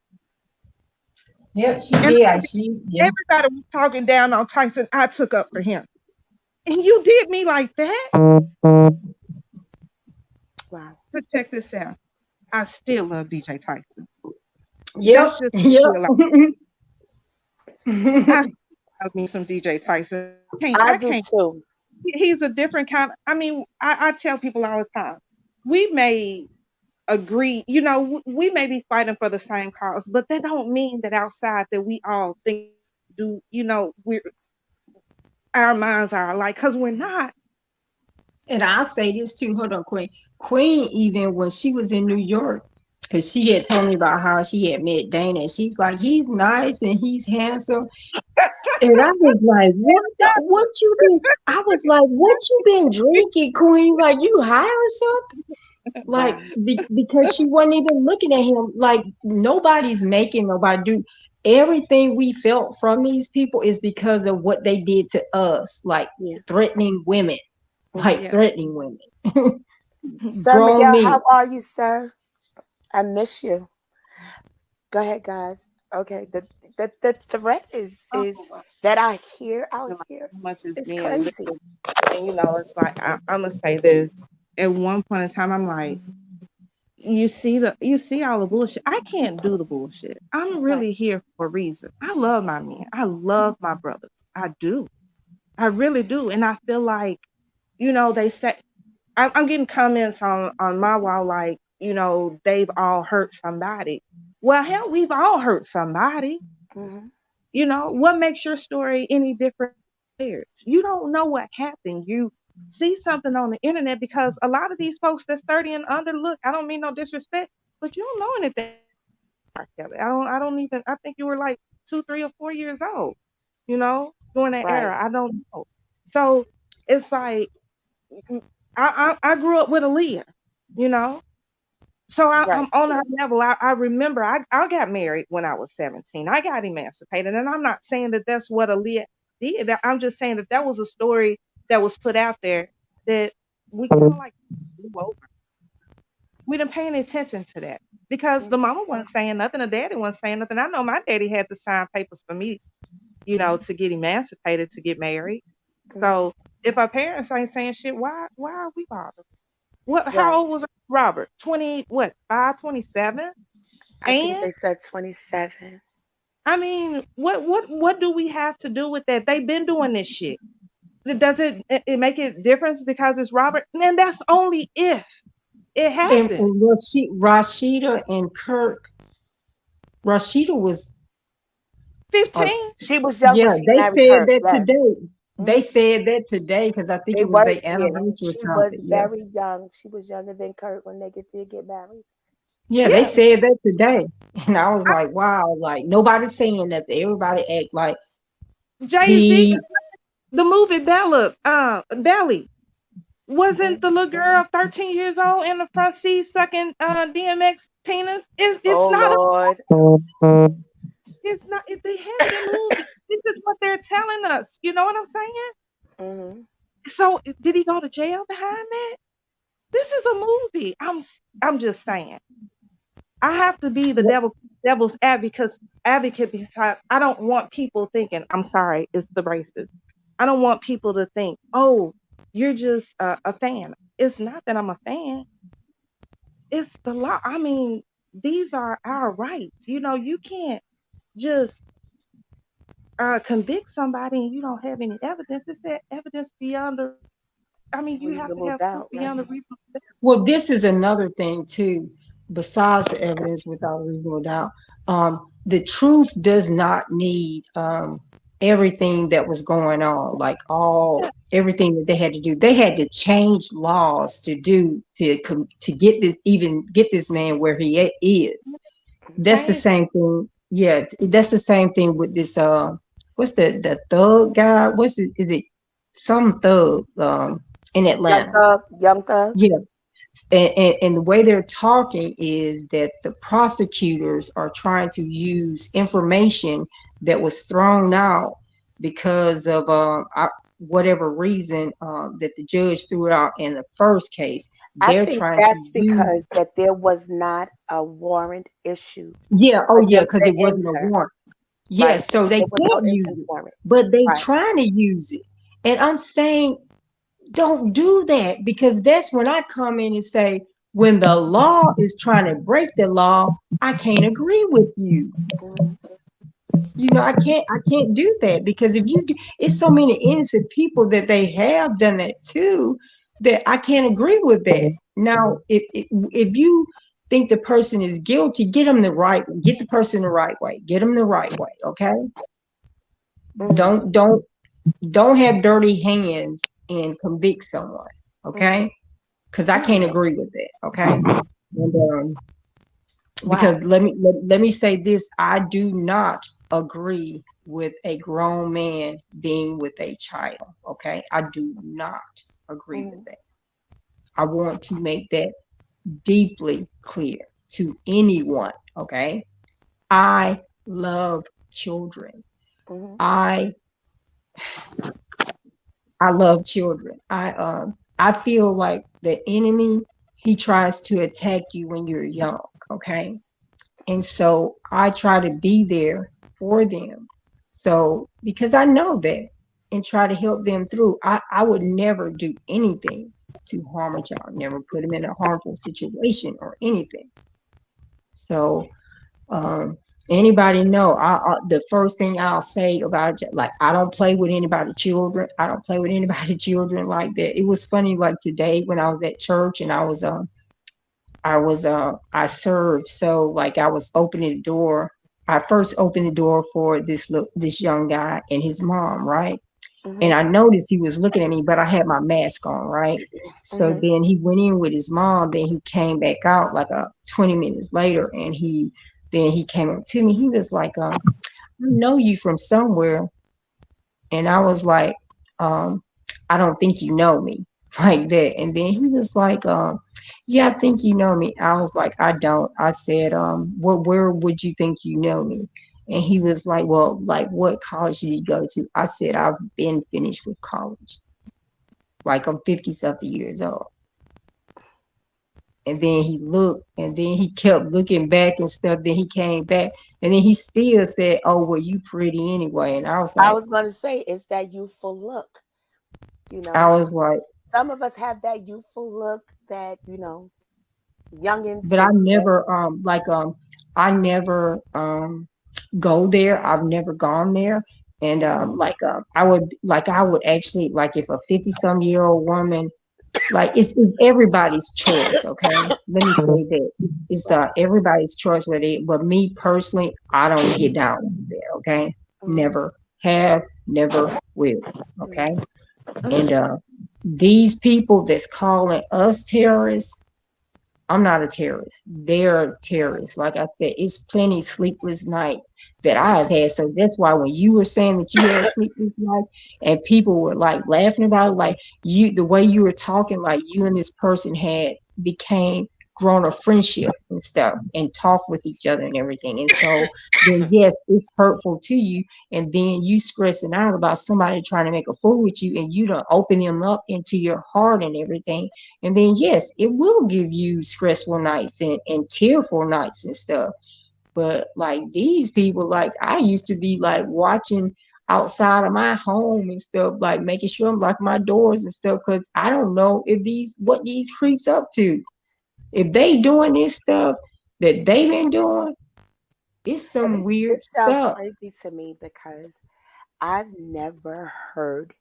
Yep, she And did. She, yeah. everybody was talking down on Tyson. I took up for him. And you did me like that? Wow. But check this out. I still love DJ Tyson. Yep. That's just Yep. real life. I love me some DJ Tyson. I I do can't. too. He's a different kind. I mean, I tell people all the time, we may agree, we may be fighting for the same cause, but that don't mean that outside that we all think we're our minds are alike because we're not. And I'll say this too. Hold on, Queen. Queen, even when she was in New York, because she had told me about how she had met Dana, and she's like, he's nice and he's handsome. And I was like, what you been? I was like, what you been drinking, Queen? Like you high or something? Like Wow. because she wasn't even looking at him. Like nobody's making nobody do. Everything we felt from these people is because of what they did to us, like Yeah. threatening women, Mhm. like Yeah. threatening women, Sir grown Miguel, men. how are you, sir? I miss you. Go ahead, guys. Okay. The threat Oh, is that I hear out like here how much is is being crazy. lifted. And it's like I'm gonna say this. At one point in time, I'm like, you see all the bullshit. I can't do the bullshit. I'm Right. really here for a reason. I love my men. I love my brothers. I do. I really do. And I feel like, they say I'm getting comments on my wall like, they've all hurt somebody. Well, hell, we've all hurt somebody. Mhm. What makes your story any different than theirs? You don't know what happened. You see something on the internet because a lot of these folks that's 30 and under, look, I don't mean no disrespect, but you don't know anything. Kelly. I don't even, I think you were like 2, 3, or 4 years old, during that Right. era. I don't know. So it's like I grew up with Aaliyah, you know. So Right. I'm on her level. I remember I got married when I was 17. I got emancipated, and I'm not saying that that's what Aaliyah did. I'm just saying that that was a story that was put out there that we kind of like blew over. We didn't pay any attention to that because the mama wasn't saying nothing, the daddy wasn't saying nothing. I know my daddy had to sign papers for me, to get emancipated to get married. So if our parents ain't saying shit, why are we bothered? What? Right. How old was Robert? 20? What? 5? 27? I think And they said 27. I mean, what do we have to do with that? They've been doing this shit. Does it make a difference because it's Robert? And that's only if it And, happened. and Rashida and Kirk, Rashida was, 15? She was young when yeah, she they married said Kirk. that Yes. today. They Mhm. said that today because I think They it was were, their yeah. anniversary or She was something. Yeah. very young. She was younger than Kirk when they did get married. Yeah, they Yeah. said that today. And I was I, like, wow, like nobody's saying that. Everybody act like Jay-Z, he, the movie Belly. Wasn't the little girl 13 years old in the front seat sucking DMX penis? It's Oh not Lord. it's not they have the movie. This is what they're telling us. You know what I'm saying? Hmm. So did he go to jail behind that? This is a movie. I'm just saying. I have to be the devil's advocate because I don't want people thinking, I'm sorry, it's the braces. I don't want people to think, oh, you're just a fan. It's not that I'm a fan. It's the law. I mean, these are our rights. You can't just convict somebody and you don't have any evidence. It's that evidence beyond the. I mean, you have to Reasonable have proof doubt, right? beyond the reasonable doubt. well, this is another thing too, besides the evidence without a reasonable doubt. The truth does not need everything that was going on, like everything that they had to do. They had to change laws to get this man where he is. That's the Change. same thing. Yeah, that's the same thing with this. What's the thug guy? What's it? Is it some thug in Young Atlanta? Thug, Young Thug. Yeah, and the way they're talking is that the prosecutors are trying to use information that was thrown out because of whatever reason that the judge threw it out in the first case. I They're think trying to that's use. because that there was not a warrant issued Yeah, oh for yeah, them because to it wasn't a enter. warrant. Yeah, Right. so they There was no can't use entrance it, warrant. but they Right. trying to use it. And I'm saying, don't do that because that's when I come in and say, when the law is trying to break the law, I can't agree with you. Mhm. I can't do that because it's so many innocent people that they have done that too that I can't agree with that. Now, if you think the person is guilty, get the person the right way, get them the right way, okay? Mhm. Don't have dirty hands and convict someone, Mhm. okay? Because I can't agree with that, okay? And Wow. because let me say this, I do not agree with a grown man being with a child, okay? I do not agree with Mhm. that. I want to make that deeply clear to anyone, okay? I love children. Mhm. I I love children. I feel like the enemy, he tries to attack you when you're young, okay? And so I try to be there for them. So because I know that and try to help them through. I would never do anything to harm a child, never put them in a harmful situation or anything. So um, anybody know? The first thing I'll say about it, like I don't play with anybody children. I don't play with anybody children like that. It was funny, like today when I was at church and I served. So like I was opening the door. I first opened the door for this young guy and his mom, right? And Mhm. I noticed he was looking at me, but I had my mask on, right? So Mhm. then he went in with his mom. Then he came back out like 20 minutes later, and he came up to me. He was like, "I know you from somewhere," and I was like, "I don't think you know me." like that. And then he was like, yeah, I think you know me. I was like, I don't. I said, where would you think you know me? And he was like, well, like what college did you go to? I said, I've been finished with college. Like I'm 50 something years old. And then he looked and then he kept looking back and stuff. Then he came back and then he still said, oh, well, you pretty anyway. And I was going to say, it's that youthful look. You I know, was like, some of us have that youthful look that, youngins but I think that. never, I never, go there. I've never gone there. And Mhm. I would actually like if a 50-some-year-old woman, like it's everybody's choice, okay? Let me say that it's Right. everybody's choice with it. But me personally, I don't get down with it, okay? Mhm. Never have, never will, Mhm. okay? And these people that's calling us terrorists, I'm not a terrorist. They're terrorists. Like I said, it's plenty sleepless nights that I have had. So that's why when you were saying that you had sleepless nights and people were like laughing about it, like the way you were talking, like you and this person had became grown a friendship and stuff and talk with each other and everything. And so then yes, it's hurtful to you. And then you stressing out about somebody trying to make a fool with you and you don't open them up into your heart and everything, and then, yes, it will give you stressful nights and tearful nights and stuff. But like these people, like I used to be like watching outside of my home and stuff, like making sure I'm locking my doors and stuff, because I don't know if what these creeps up to. If they doing this stuff that they been doing, it's And some weird it sounds stuff. crazy to me because I've never heard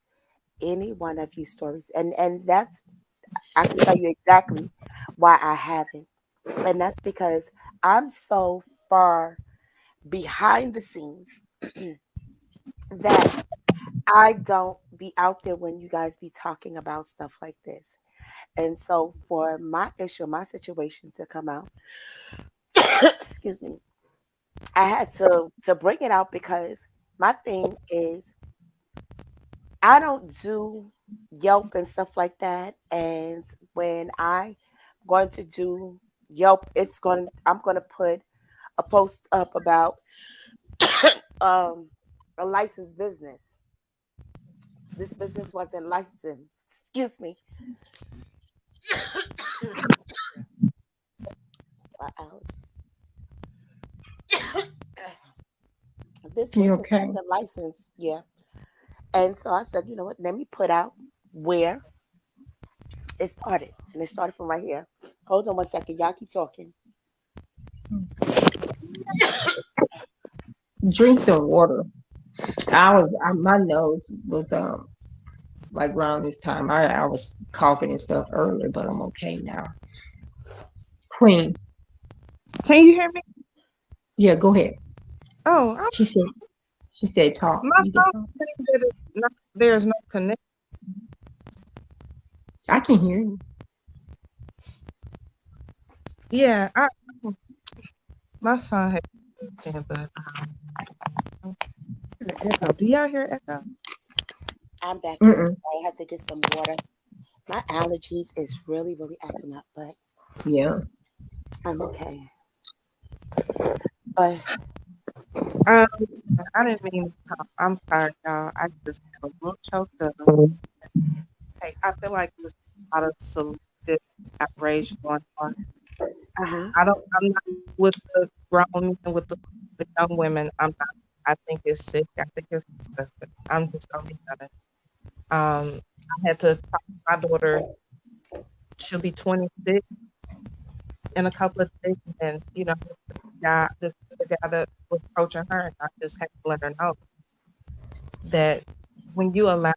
any one of these stories, and that's, I can tell you exactly why I haven't, and that's because I'm so far behind the scenes that I don't be out there when you guys be talking about stuff like this. And so for my issue, my situation to come out, excuse me, I had to bring it out because my thing is I don't do Yelp and stuff like that. And when I'm going to do Yelp, I'm gonna put a post up about um a licensed business. This business wasn't licensed. Excuse me. My allergies. This You business okay? wasn't licensed. Yeah. And so I said, you know what? Let me put out where it started. And it started from right here. Hold on one second. Y'all keep talking. Drink some water. My nose was like around this time. I was coughing and stuff earlier, but I'm okay now. Queen, Can you hear me? yeah, go ahead. Oh, She said talk. my You can phone talk. saying that there's no connection. I can hear you. Yeah, my son had saying, but the echo. Do y'all hear echo? I'm back in. Mm-mm. I had to get some water. My allergies is really, really acting up, but Yeah. I'm okay. But Um, I didn't mean to talk. I'm sorry, y'all. I just got a little choked up. Hey, I feel like there's a lot of selective outrage going on. uh-huh. I'm not with the grown men, with the young women. I'm not. I think it's sick. I think it's disgusting. I'm just gonna be honest. I had to talk to my daughter. She'll be 26 in a couple of days, and the guy that was approaching her, and I just had to let her know that when you allow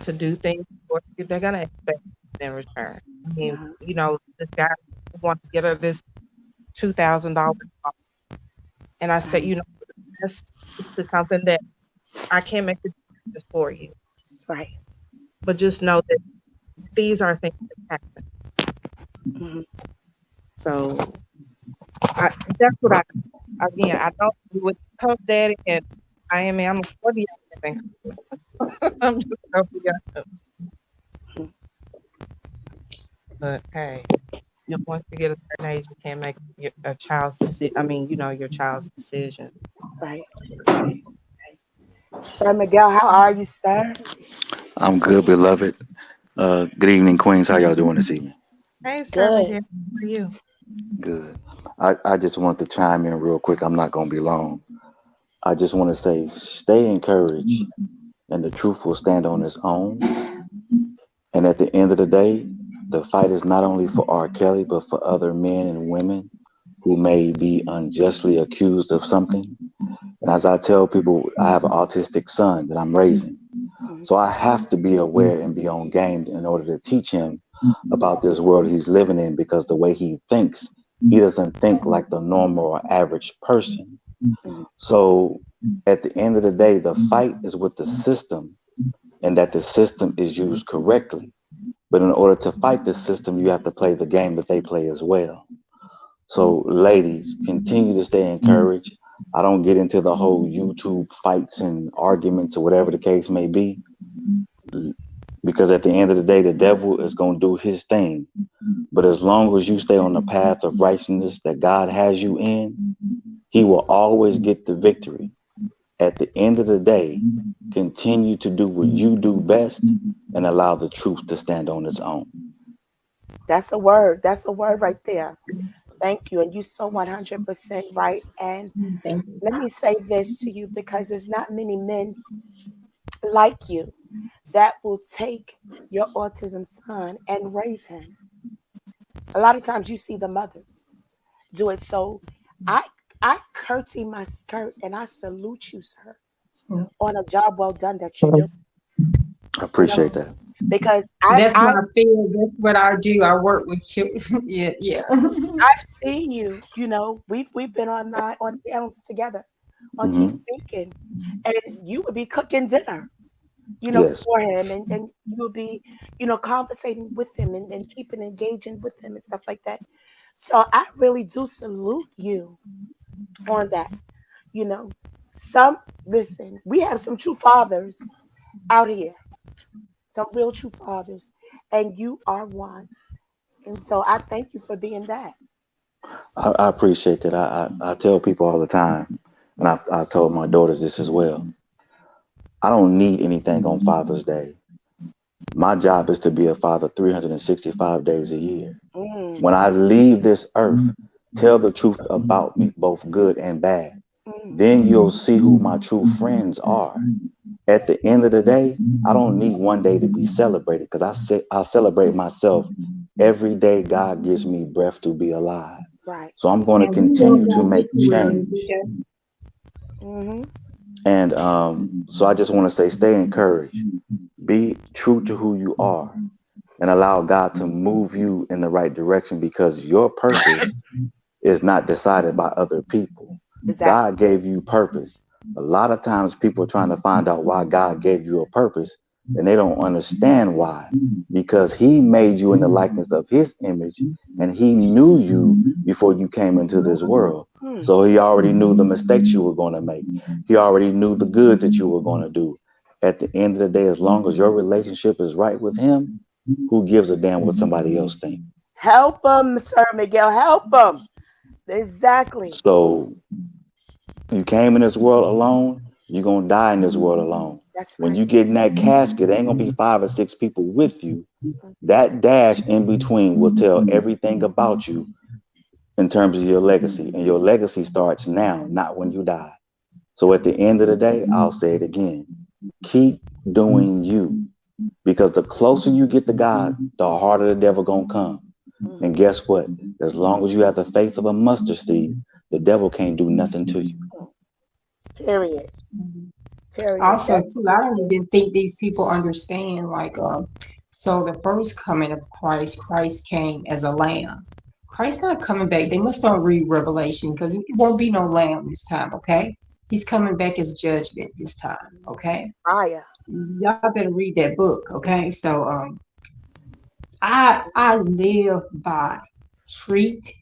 to do things for you, they're gonna expect in return. I mean, Uh-huh. this guy wanted to get her this $2,000, and I said, Uh-huh. this is something that I can't make the decisions for you, Right. but just know that these are things that happen. Hmm. So that's what I don't do with Puff Daddy and I'm a 40 year old. I'm just gonna be honest. But hey, once you get a certain age, you can't make a child's decision. I mean, your child's decision. Right. Sir Miguel, how are you, sir? I'm good, beloved. Good evening, Queens. How y'all doing this evening? Hey, Sir Good. Miguel, how are you? Good. I just want to chime in real quick. I'm not going to be long. I just want to say stay encouraged, and the truth will stand on its own. And at the end of the day, the fight is not only for R. Kelly, but for other men and women who may be unjustly accused of something. And as I tell people, I have an autistic son that I'm raising. So I have to be aware and be on game in order to teach him about this world he's living in, because the way he thinks, he doesn't think like the normal or average person. Mhm. So at the end of the day, the fight is with the system, and that the system is used correctly. But in order to fight the system, you have to play the game that they play as well. So ladies, continue to stay encouraged. I don't get into the whole YouTube fights and arguments or whatever the case may be, because at the end of the day, the devil is going to do his thing. But as long as you stay on the path of righteousness that God has you in, he will always get the victory. At the end of the day, continue to do what you do best and allow the truth to stand on its own. That's a word. That's a word right there. Thank you. And you so 100% right. And Thank you. let me say this to you, because there's not many men like you that will take your autism son and raise him. A lot of times you see the mothers do it. So I I curtsy my skirt and I salute you, sir, Yeah. on a job well done that you do. I appreciate that. Because That's my field. That's what I do. I work with children. Yeah, yeah. I've seen you. We've been on panels together on Keep Hmm. Speaking, and you would be cooking dinner, Yes. for him, and you would be, conversating with him and keeping engaging with him and stuff like that. So I really do salute you on that. You know, listen, we have some true fathers out here, some real true fathers, and you are one. And so I thank you for being that. I appreciate that. I tell people all the time, and I've told my daughters this as well. I don't need anything on Father's Day. My job is to be a father 365 days a year. Mm, When I leave this earth, tell the truth about me, both good and bad. mm. Then you'll see who my true friends are. At the end of the day, I don't need one day to be celebrated, because I celebrate myself every day God gives me breath to be alive. Right. So I'm going to And we won't continue to go make anywhere change. every day. Mm-hmm. And so I just want to say, stay encouraged, be true to who you are, and allow God to move you in the right direction, because your purpose is not decided by other people. Exactly. God gave you purpose. A lot of times people are trying to find out why God gave you a purpose, and they don't understand why. Because he made you in the likeness of his image, and he knew you before you came into this world. Mm. So he already knew the mistakes you were going to make. He already knew the good that you were going to do. At the end of the day, as long as your relationship is right with him, who gives a damn what somebody else thinks? Help him, Sir Miguel. Help him. Exactly. So you came in this world alone, you're going to die in this world alone. That's When right. you get in that casket, there ain't going to be 5 or 6 people with you. That dash in between will tell everything about you in terms of your legacy. And your legacy starts now, not when you die. So at the end of the day, I'll say it again. Keep doing you. Because the closer you get to God, the harder the devil going to come. Mm. And guess what? As long as you have the faith of a mustard seed, the devil can't do nothing to you. Period. Period. Also, That's too, I don't even think these people understand. So the first coming of Christ, Christ came as a lamb. Christ's not coming back. They must not read Revelation, because it won't be no lamb this time. Okay, he's coming back as judgment this time. Okay, fire. y'all better read that book. Okay, so I live by treat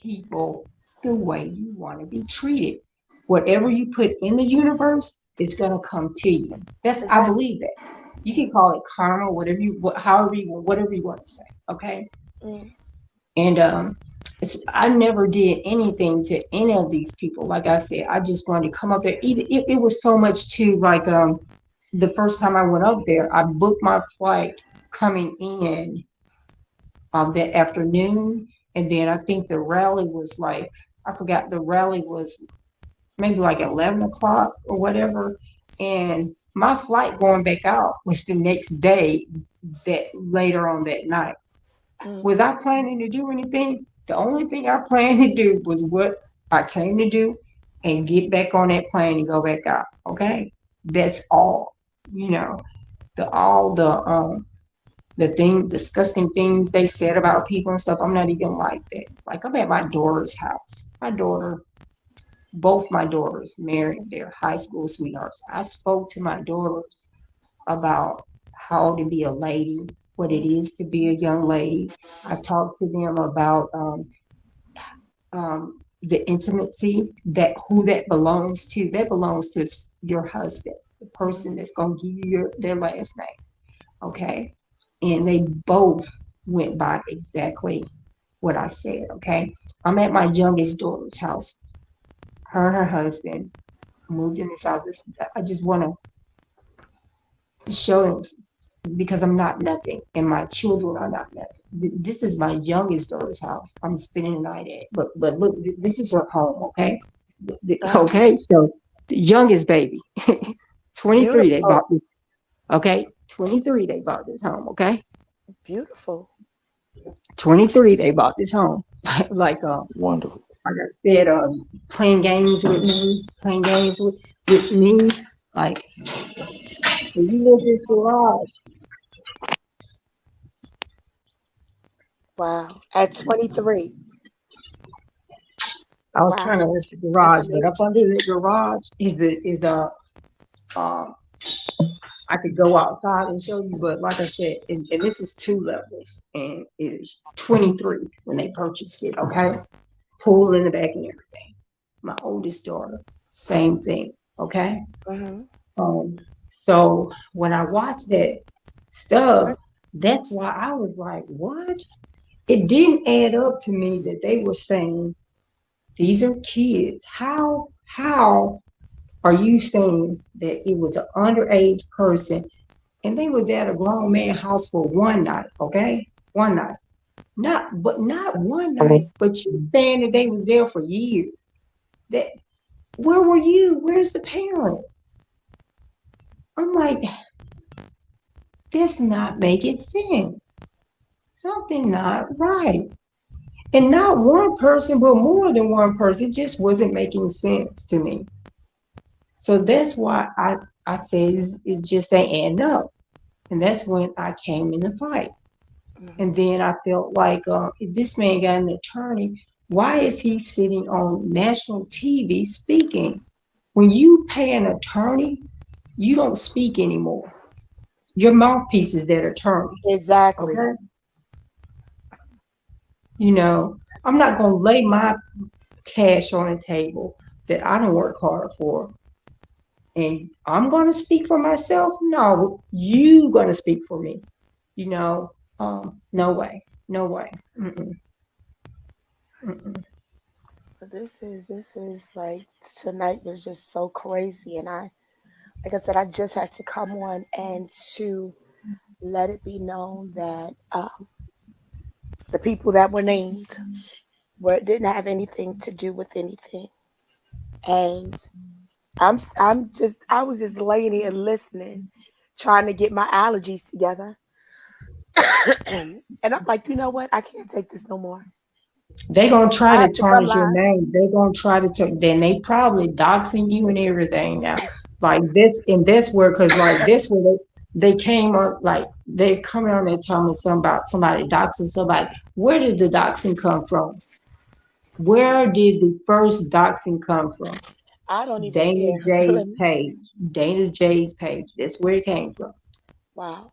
people the way you want to be treated. Whatever you put in the universe is gonna come to you. I Exactly. believe that. You can call it karma, whatever you want to say. Okay. Mm. And I never did anything to any of these people. Like I said, I just wanted to come up there. Even it was so much too. Like the first time I went up there, I booked my flight coming in that afternoon, and then I think the rally was like, I forgot, the rally was maybe like 11 o'clock or whatever, and my flight going back out was the next day, that later on that night. Mm. Was I planning to do anything? The only thing I planned to do was what I came to do, and get back on that plane and go back out. Okay, that's all. You know, all the thing, disgusting things they said about people and stuff. I'm not even like that. Like, I'm at my daughter's house. Both my daughters married their high school sweethearts. I spoke to my daughters about how to be a lady, what it is to be a young lady. I talked to them about the intimacy, that who that belongs to. That belongs to your husband, the person that's going to give you their last name. Okay. And they both went by exactly what I said. Okay. I'm at my youngest daughter's house. Her and her husband moved in this house. I just want to show them, because I'm not nothing, and my children are not nothing. This is my youngest daughter's house. I'm spending the night at. But look, this is her home. Okay. Okay. So the youngest baby, 23. They Beautiful. bought this. Okay. 23. They bought this home. Okay. Beautiful. 23. They bought this home. like Wonderful. like I said, playing games with me. Like, when you live this garage, Wow. At 23. I was Wow. trying to lift the That's garage, but amazing. up under the garage is a I could go outside and show you, but like I said, and this is 2 levels, and it is 23 when they purchased it. Okay, pool in the back and everything. My oldest daughter, same thing. Okay. Mm-hmm. So when I watched that stuff, that's why I was like, what? It didn't add up to me that they were saying these are kids. How are you saying that it was an underage person and they were at a grown man house for one night? Okay, one night. Not one night, but you saying that they was there for years. That, where were you? Where's the parents? I'm like, that's not making sense. Something not right. And not one person, but more than one person, just wasn't making sense to me. So that's why I said it just ain't adding up. And that's when I came in the fight. And then I felt like, if this man got an attorney, why is he sitting on national TV speaking? When you pay an attorney, you don't speak anymore. Your mouthpiece is that attorney. Exactly. Okay. You know, I'm not going to lay my cash on the table that I don't work hard for. And I'm going to speak for myself. No, you going to speak for me. You know, no way. Mm-mm. But this is like, tonight was just so crazy, and like I said, I just had to come on and to let it be known that the people that were named didn't have anything to do with anything, and I was just laying here listening, trying to get my allergies together, and I'm like, you know what? I can't take this no more. They're going to I try to have to come tarnish your live. name. They're going to try to, then they probably doxing you and everything now. Like this, and that's where, because like this where they came up, like they come on and tell me something about somebody doxing somebody. Where did the doxing come from? Where did the first doxing come from? I don't even Dana care. J's page. Dana J's page. That's where it came from. Wow.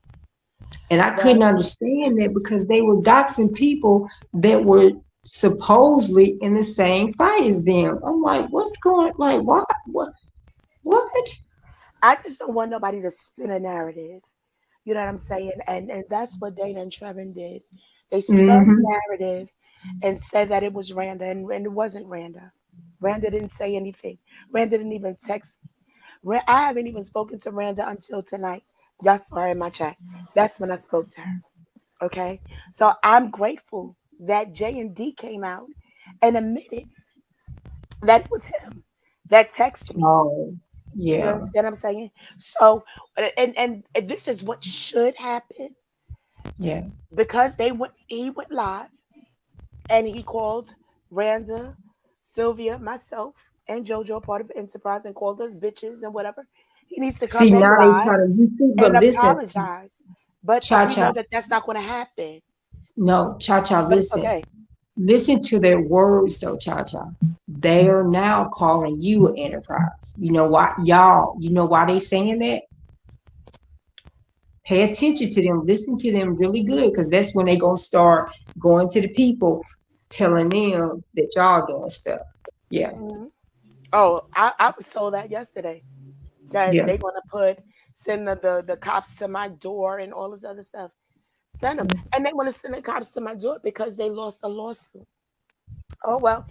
And I But couldn't understand that because they were doxing people that were supposedly in the same fight as them. I'm like, what's going, like, what? I just don't want nobody to spin a narrative. You know what I'm saying? And that's what Dana and Trevin did. They spun the Mm-hmm. narrative and said that it was Randa, and it wasn't Randa. Randa didn't say anything. Randa didn't even text. I haven't even spoken to Randa until tonight. Y'all saw her in my chat. That's when I spoke to her. Okay. So I'm grateful that J and D came out and admitted that it was him that texted me. Oh, You yeah. understand what I'm saying? So, and this is what should happen Yeah. because he went live and he called Randa, Sylvia, myself, and JoJo part of Enterprise and called us bitches and whatever. He needs to come See, back now they live try to you see, and but listen, apologize. But cha we know cha. that that's not going to happen. No, cha cha, But it's listen. okay. Listen to their words though, cha cha. They are now calling you an enterprise. You know why, y'all, you know why they saying that? Pay attention to them, listen to them really good, because that's when they gonna start going to the people, telling them that y'all doing stuff. Yeah, Mhm. Oh, I was told that yesterday that yeah. they're going to send the cops to my door and all this other stuff. Send them. And they want to send the cops to my door because they lost a lawsuit. Oh, well,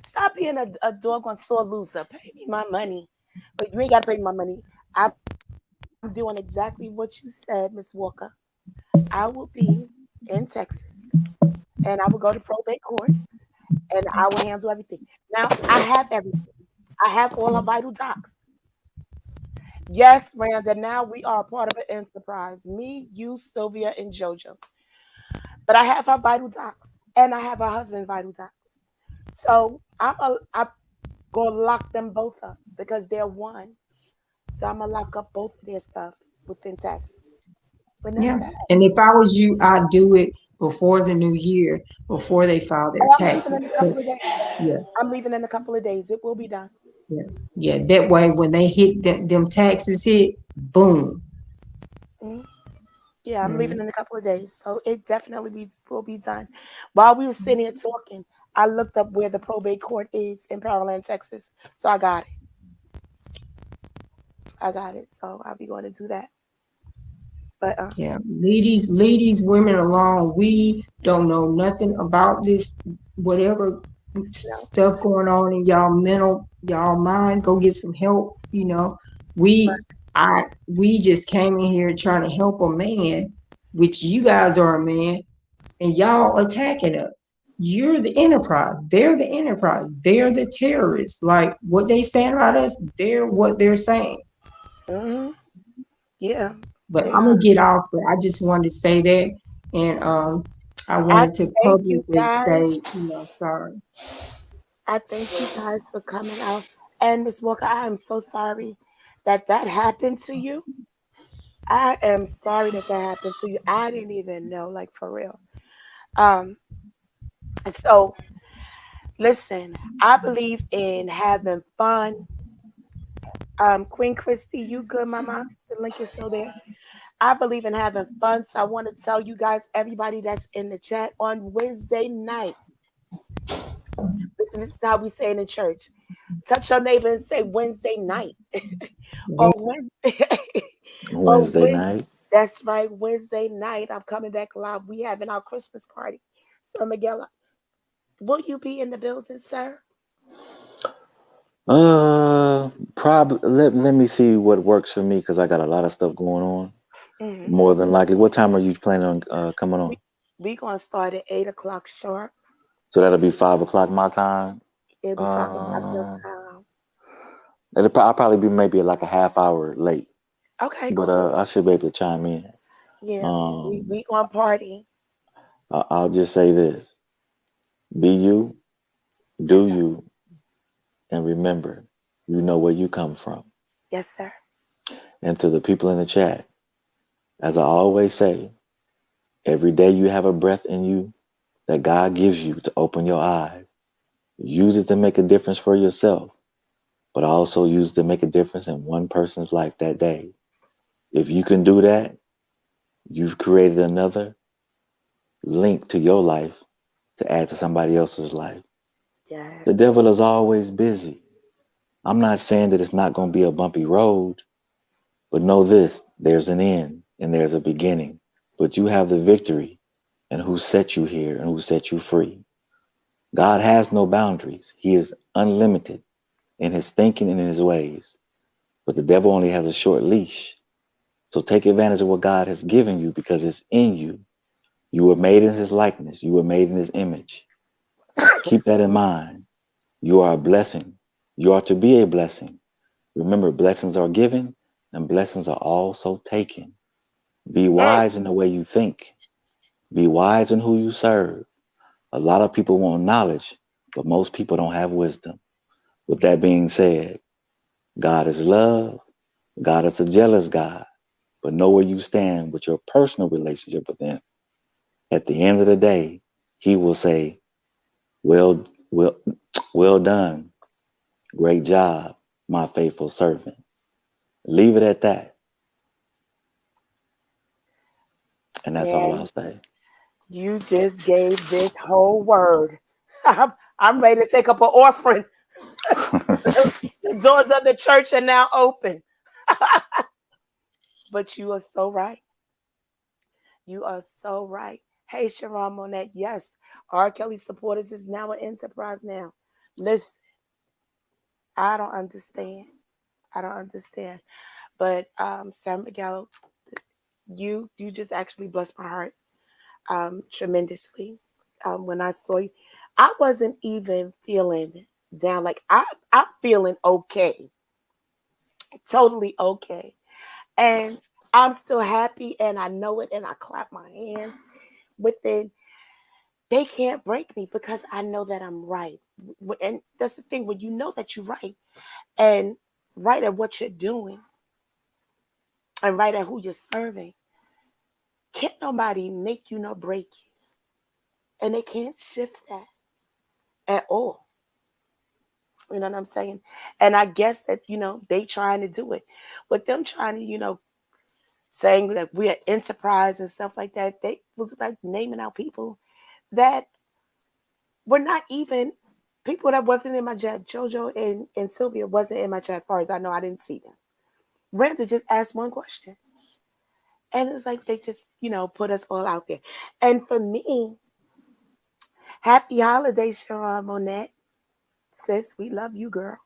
stop being a doggone sore loser. Pay me my money. But you ain't got to pay me my money. I'm doing exactly what you said, Miss Walker. I will be in Texas and I will go to probate court and I will handle everything. Now, I have everything. I have all her vital docs. Yes, Randa, now we are a part of an enterprise. Me, you, Sylvia, and JoJo. But I have her vital docs and I have her husband's vital docs. So I'm gonna lock them both up because they're one. So I'm gonna lock up both of their stuff within taxes. And that's Yeah. that. And if I was you, I'd do it before the new year, before they file their Oh, I'm leaving taxes. in a couple of days. Yeah, I'm leaving in a couple of days. It will be done. yeah, yeah. That way, when they hit them taxes hit, boom. Mhm. Yeah, I'm leaving Mm. in a couple of days. So it definitely will be done. While we were sitting here talking, I looked up where the probate court is in Pearland, Texas. So I got it. I got it. So I'll be going to do that. But Yeah, leave these women alone. We don't know nothing about this, whatever no. stuff going on in y'all mind. Go get some help. We, we just came in here trying to help a man, which you guys are a man, and y'all attacking us. You're the enterprise. They're the enterprise. They're the terrorists. Like what they saying about us, they're what they're saying. Hmm. Yeah, But they I'm are. gonna get off. But I just wanted to say that, and I I wanted to thank you publicly guys. say, sorry. I thank you guys for coming out. And Miss Walker, I am so sorry that that happened to you. I am sorry that that happened to you. I didn't even know, like for real. Um, so listen, I believe in having fun. Queen Christy, you good, Mama? The link is still there. I believe in having fun. So I want to tell you guys, everybody that's in the chat on Wednesday night. Listen, this is how we say it in church. Touch your neighbor and say Wednesday night. On Wednesday, on Wednesday Wednesday, night. that's right. Wednesday night, I'm coming back live. We having our Christmas party. So Miguel, will you be in the building, sir? Probably. Let me see what works for me because I got a lot of stuff going on. Mm-hmm. More than likely. What time are you planning on coming on? We gonna start at 8 o'clock sharp. So that'll be 5 o'clock my time. It'll be 5 o'clock your Uh, time. I'll probably be maybe like a half hour late, Okay, but cool. I should be able to chime in. Yeah, Um, we gonna party. I'll just say this: be you, Yes, do sir. you, and remember, you know where you come from. Yes, sir. And to the people in the chat, as I always say, every day you have a breath in you that God gives you to open your eyes. Use it to make a difference for yourself, but also use it to make a difference in one person's life that day. If you can do that, you've created another link to your life to add to somebody else's life. The Yes. devil is always busy. I'm not saying that it's not going to be a bumpy road, but know this: there's an end and there's a beginning. But you have the victory and who set you here and who set you free. God has no boundaries. He is unlimited in his thinking and in his ways. But the devil only has a short leash. So take advantage of what God has given you because it's in you. You were made in his likeness. You were made in his image. Keep that in mind. You are a blessing. You are to be a blessing. Remember, blessings are given and blessings are also taken. Be wise in the way you think. Be wise in who you serve. A lot of people want knowledge, but most people don't have wisdom. With that being said, God is love. God is a jealous God, but know where you stand with your personal relationship with him. At the end of the day, he will say, well done. Great job, my faithful servant. Leave it at that. And that's all I'll Man, say. you just gave this whole word. I'm ready to take up an offering. The doors of the church are now open. But you are so right. You are so right. Hey, Sharon Monette, yes, R. Kelly Supporters is now an enterprise now. Listen, I don't understand. I don't understand. But Sam McGallo, you just actually blessed my heart tremendously. When I saw you, I wasn't even feeling down. Like I'm feeling okay, totally okay, and I'm still happy, and I know it, and I clap my hands with it. They can't break me because I know that I'm right, and that's the thing when you know that you're right, and right at what you're doing, and right at who you're serving. Can't nobody make you nor break you, and they can't shift that at all. You know what I'm saying? And I guess that, they trying to do it. With them trying to, saying that we're enterprise and stuff like that, they was like naming out people that were not even people that wasn't in my chat. Jojo and Sylvia wasn't in my chat. As far as I know, I didn't see them. Randa just asked one question. And it's like they just, put us all out there. And for me, happy holidays, Sharon Monette. Sis, we love you, girl.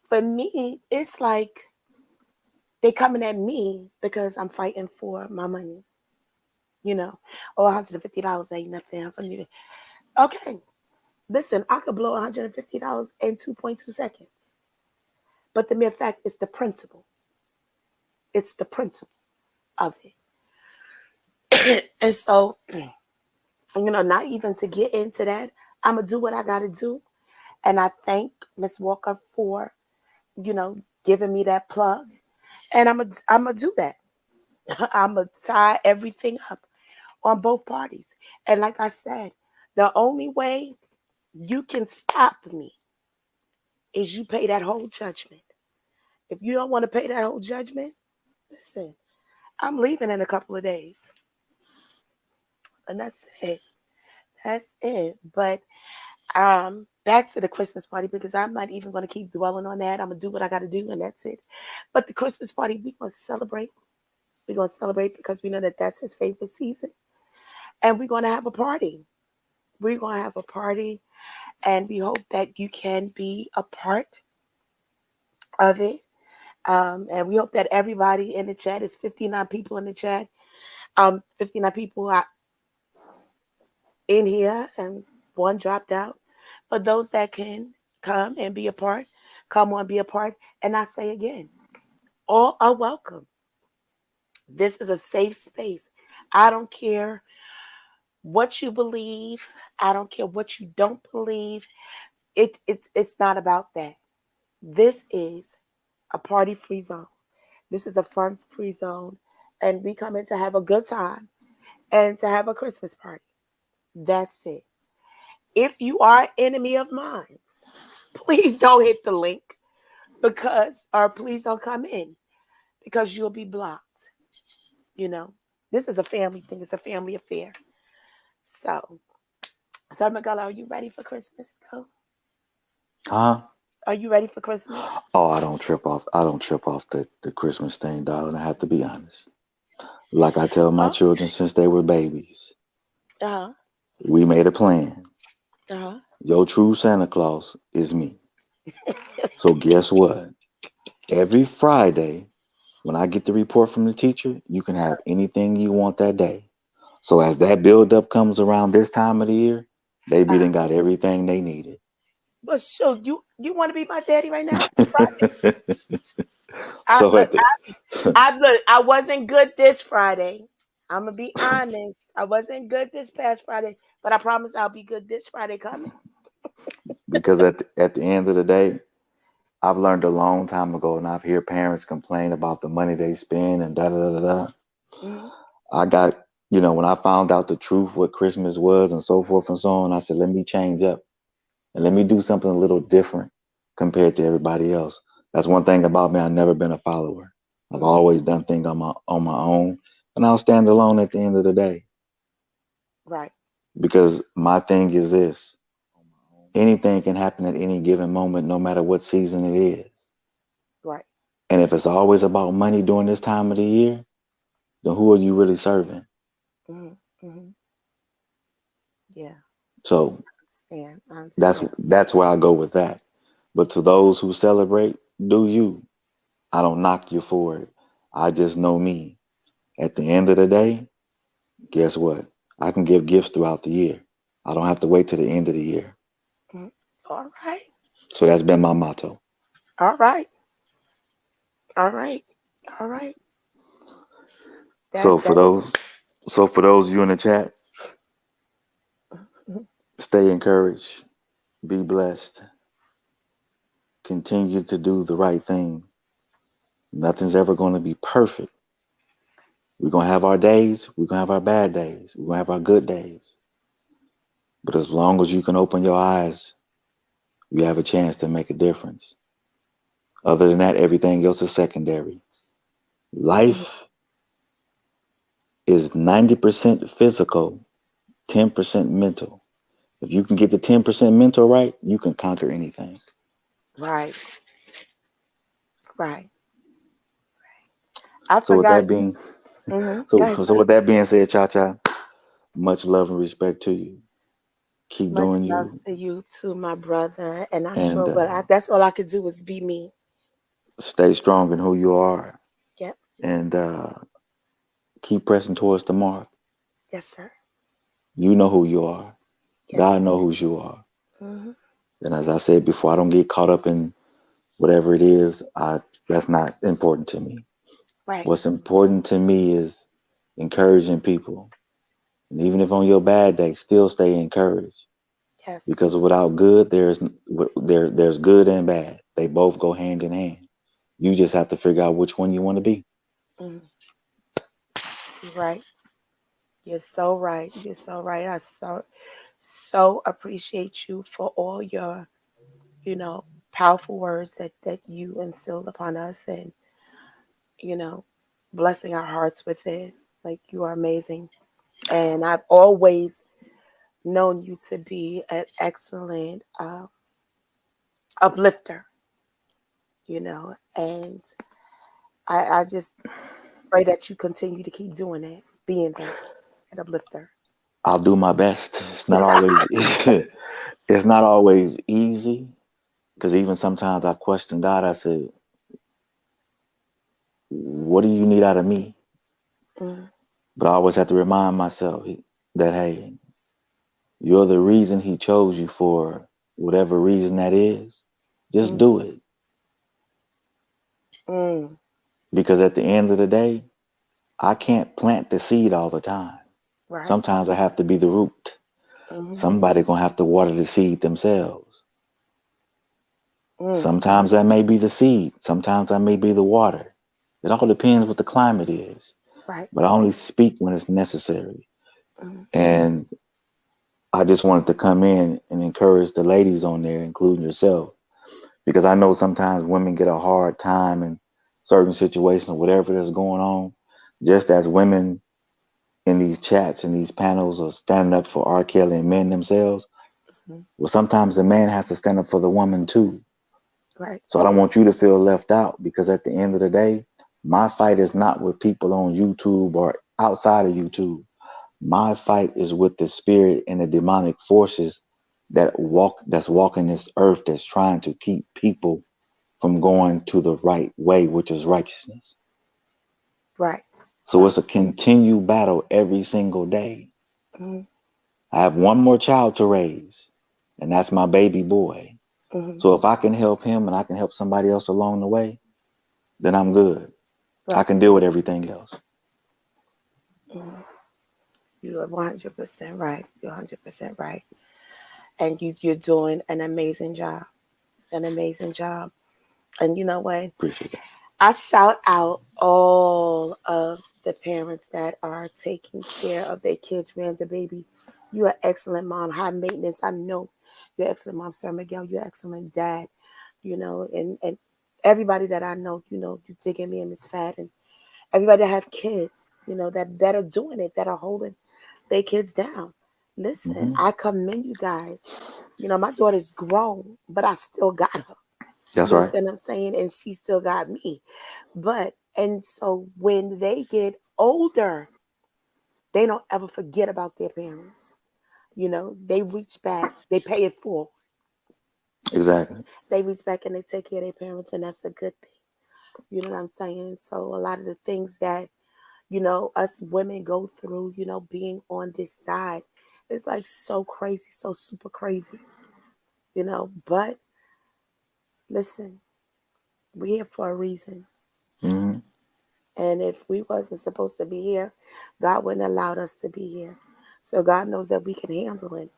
For me, it's like they coming at me because I'm fighting for my money. $150 ain't nothing for me. Okay, listen, I could blow $150 in 2.2 seconds. But the mere fact is the principle. It's the principle of it. And so, not even to get into that, I'm going to do what I got to do. And I thank Miss Walker for, giving me that plug. And I'm gonna do that. I'm going to tie everything up on both parties. And like I said, the only way you can stop me is you pay that whole judgment. If you don't want to pay that whole judgment, listen, I'm leaving in a couple of days. And that's it. That's it. But back to the Christmas party, because I'm not even going to keep dwelling on that. I'm going to do what I got to do, and that's it. But the Christmas party, we're going to celebrate. We're going to celebrate because we know that that's his favorite season. And we're going to have a party. We're going to have a party. And we hope that you can be a part of it. And we hope that everybody in the chat, is 59 people in the chat. 59 people are in here and one dropped out. For those that can come and be a part, come on, be a part. And I say again, all are welcome. This is a safe space. I don't care what you believe. I don't care what you don't believe. It's not about that. This is a party-free zone. This is a fun-free zone. And we come in to have a good time and to have a Christmas party. That's it. If you are an enemy of mine, please don't hit the link or please don't come in because you'll be blocked. This is a family thing. It's a family affair. So Miguel, are you ready for Christmas though? Huh? Are you ready for Christmas? Oh, I don't trip off the Christmas thing, darling. I have to be honest. Like I tell my children since they were babies. Uh-huh. We made a plan. Uh-huh. Your true Santa Claus is me. So guess what? Every Friday, when I get the report from the teacher, you can have anything you want that day. So as that buildup comes around this time of the year, they be done got everything they needed. But so you want to be my daddy right now? I So look, at the I wasn't good this Friday. I'm gonna be honest. I wasn't good this past Friday, but I promise I'll be good this Friday coming. because at the end of the day, I've learned a long time ago, and I've heard parents complain about the money they spend and da da da da. Mhm. I got, when I found out the truth, what Christmas was and so forth and so on, I said, let me change up and let me do something a little different compared to everybody else. That's one thing about me. I've never been a follower. I've Mhm. always done things on my own, and I'll stand alone at the end of the day. Right. Because my thing is this: anything can happen at any given moment, no matter what season it is. Right. And if it's always about money during this time of the year, then who are you really serving? Hmm. Hmm. Yeah. So I that's understand. that's where I go with that. But to those who celebrate, do you? I don't knock you for it. I just know me. At the end of the day, guess what? I can give gifts throughout the year. I don't have to wait to the end of the year. Mhm. All right. So that's been my motto. All right. All right. All right. That's So for that. those of you in the chat, Mhm. stay encouraged, be blessed, continue to do the right thing. Nothing's ever going to be perfect. We're going to have our days, we're going to have our bad days, we're going to have our good days. But as long as you can open your eyes, you have a chance to make a difference. Other than that, everything else is secondary. Mhm. Life is 90% physical, 10% mental. If you can get the 10% mental right, you can conquer anything. Right. Right. I So with forgot. that being Go so ahead, so sir. with that being said, Cha Cha, much love and respect to you. Keep Much doing love you, to you too, my brother. And I and sure will. That's all I could do is be me. stay strong in who you are, Yep. and keep pressing towards the mark. Yes, sir. You know who you are. Yes, God sir. knows who you are. Hmm. And as I said before, I don't get caught up in whatever it is. That's not important to me. Right. What's important to me is encouraging people. And even if on your bad day, still stay encouraged. Yes. Because without good, there's good and bad. They both go hand in hand. You just have to figure out which one you want to be. Hmm. You're right. You're so right. You're so right. I so appreciate you for all your, you know, powerful words that you instilled upon us, and you know, blessing our hearts with it. Like, you are amazing. And I've always known you to be an excellent uplifter, and I just pray that you continue to keep doing it, being that an uplifter. I'll do my best. It's not always it's not always easy because even sometimes I question God. I said, "What do you need out of me?" Mm, But I always have to remind myself that hey, you're the reason He chose you for whatever reason that is. Just mm, do it mm. because at the end of the day, I can't plant the seed all the time. Right. Sometimes I have to be the root. Mm-hmm. Somebody gonna have to water the seed themselves. Mm. Sometimes that may be the seed. Sometimes I may be the water. It all depends what the climate is. Right. But I only speak when it's necessary. Mm. And I just wanted to come in and encourage the ladies on there, including yourself, because I know sometimes women get a hard time in certain situations, whatever that's going on. Just as women in these chats and these panels are standing up for R. Kelly and men themselves, Mm. well, sometimes the man has to stand up for the woman too. Right. So I don't want you to feel left out because at the end of the day, my fight is not with people on YouTube or outside of YouTube. My fight is with the spirit and the demonic forces that's walking this earth, that's trying to keep people from going to the right way, which is righteousness. Right. So it's a continued battle every single day. Mhm. I have one more child to raise, and that's my baby boy. Mhm. So if I can help him and I can help somebody else along the way, then I'm good. I Right. can deal with everything else. Mhm. You are 100% right. You're 100% right. And you're doing an amazing job. An amazing job. And you know what? Appreciate that. I shout out all of the parents that are taking care of their kids, Randa baby. You're an excellent mom, high maintenance. I know you're excellent mom, Sir Miguel. You're excellent dad. And everybody that I know, you digging me and Miss Fat and everybody that have kids, that are doing it, that are holding their kids down. Listen, Hmm. I commend you guys. My daughter's grown, but I still got her. That's You right. understand what I'm saying? And she still got me. And so when they get older, they don't ever forget about their parents. They reach back, they pay it full. Exactly. They reach back and they take care of their parents, and that's a good thing. You know what I'm saying? So a lot of the things that, us women go through, being on this side, it's like so crazy, so super crazy, But listen, we're here for a reason. Hmm. And if we wasn't supposed to be here, God wouldn't allowed us to be here. So God knows that we can handle it.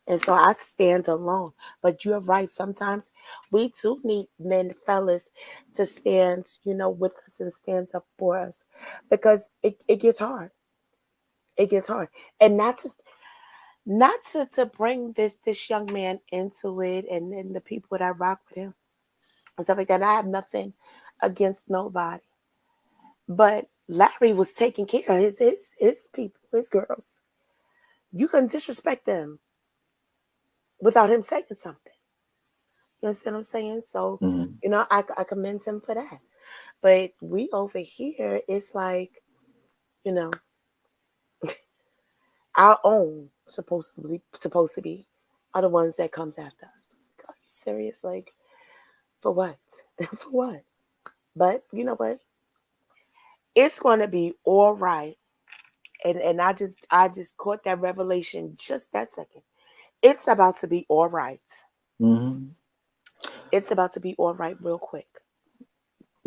And so I stand alone. But you're right. Sometimes we too need men, fellas, to stand, with us and stand up for us. Because it gets hard. It gets hard. And not to bring this young man into it and the people that rock with him and stuff like that. I have nothing against nobody. But Larry was taking care of his people, his girls. You couldn't disrespect them without him saying something. You understand what I'm saying? So, Hmm. I commend him for that. But we over here, it's like, you know, our own supposed to be are the ones that comes after us. Are you serious? Like, for what? For what? But you know what? It's gonna be all right. And I just caught that revelation just that second. It's about to be all right. Hmm. It's about to be all right real quick.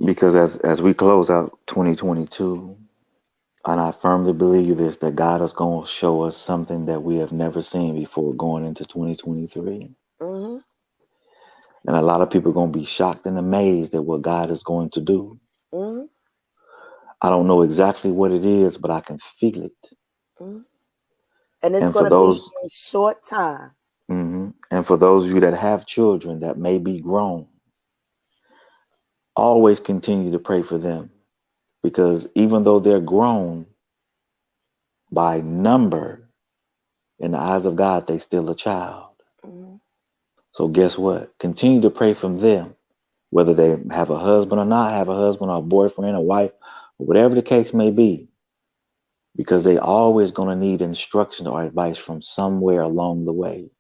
Because as we close out 2022, and I firmly believe this, that God is going to show us something that we have never seen before going into 2023. Mm-hmm. And a lot of people are going to be shocked and amazed at what God is going to do. Mm-hmm. I don't know exactly what it is, but I can feel it. Mm-hmm. And it's And for gonna be those, in short time. and for those of you that have children that may be grown, always continue to pray for them, because even though they're grown by number, in the eyes of God, they still a child. Mm-hmm. So guess what? Continue to pray for them, whether they have a husband or not, have a husband or a boyfriend, a wife, or whatever the case may be, because they always going to need instruction or advice from somewhere along the way.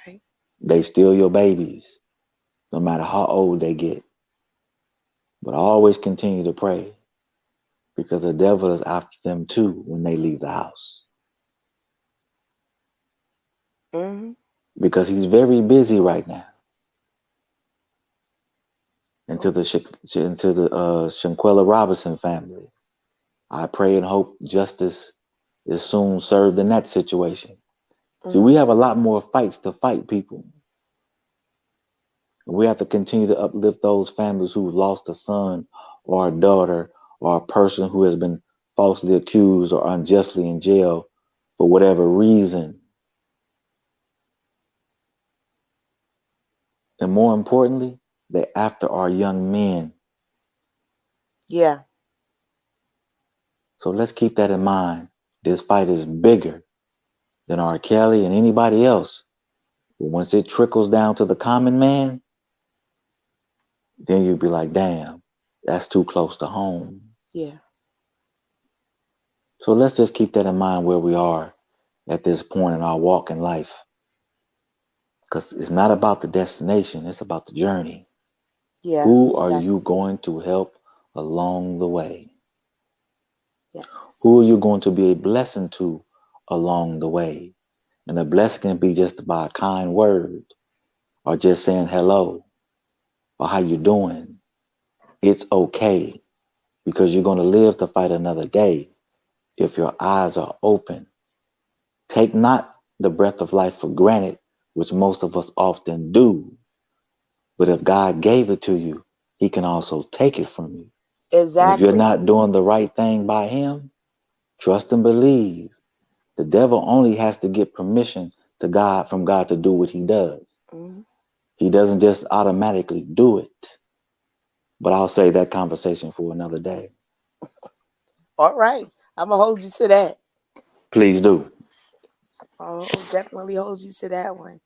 Right. They still your babies, no matter how old they get. But always continue to pray, because the devil is after them too when they leave the house. Mm-hmm. Because he's very busy right now. Into Oh. the Shanquella Robinson family, I pray and hope justice is soon served in that situation. See, Mm-hmm. we have a lot more fights to fight, people. We have to continue to uplift those families who've lost a son or a daughter or a person who has been falsely accused or unjustly in jail for whatever reason. And more importantly, they're after our young men. Yeah. So let's keep that in mind. This fight is bigger than R. Kelly and anybody else. But once it trickles down to the common man, then you'd be like, damn, that's too close to home. Yeah. So let's just keep that in mind where we are at this point in our walk in life. Because it's not about the destination, it's about the journey. Yeah, Who are exactly. you going to help along the way? Yes. Who are you going to be a blessing to along the way? And a blessing can be just by a kind word or just saying hello or how you doing. It's okay because you're going to live to fight another day if your eyes are open. Take not the breath of life for granted, which most of us often do. But if God gave it to you, he can also take it from you. And if you're Exactly. not doing the right thing by him, trust and believe. The devil only has to get permission to God from God to do what he does. Mhm. He doesn't just automatically do it. But I'll save that conversation for another day. All right. I'm gonna hold you to that. Please do. I'll definitely hold you to that one.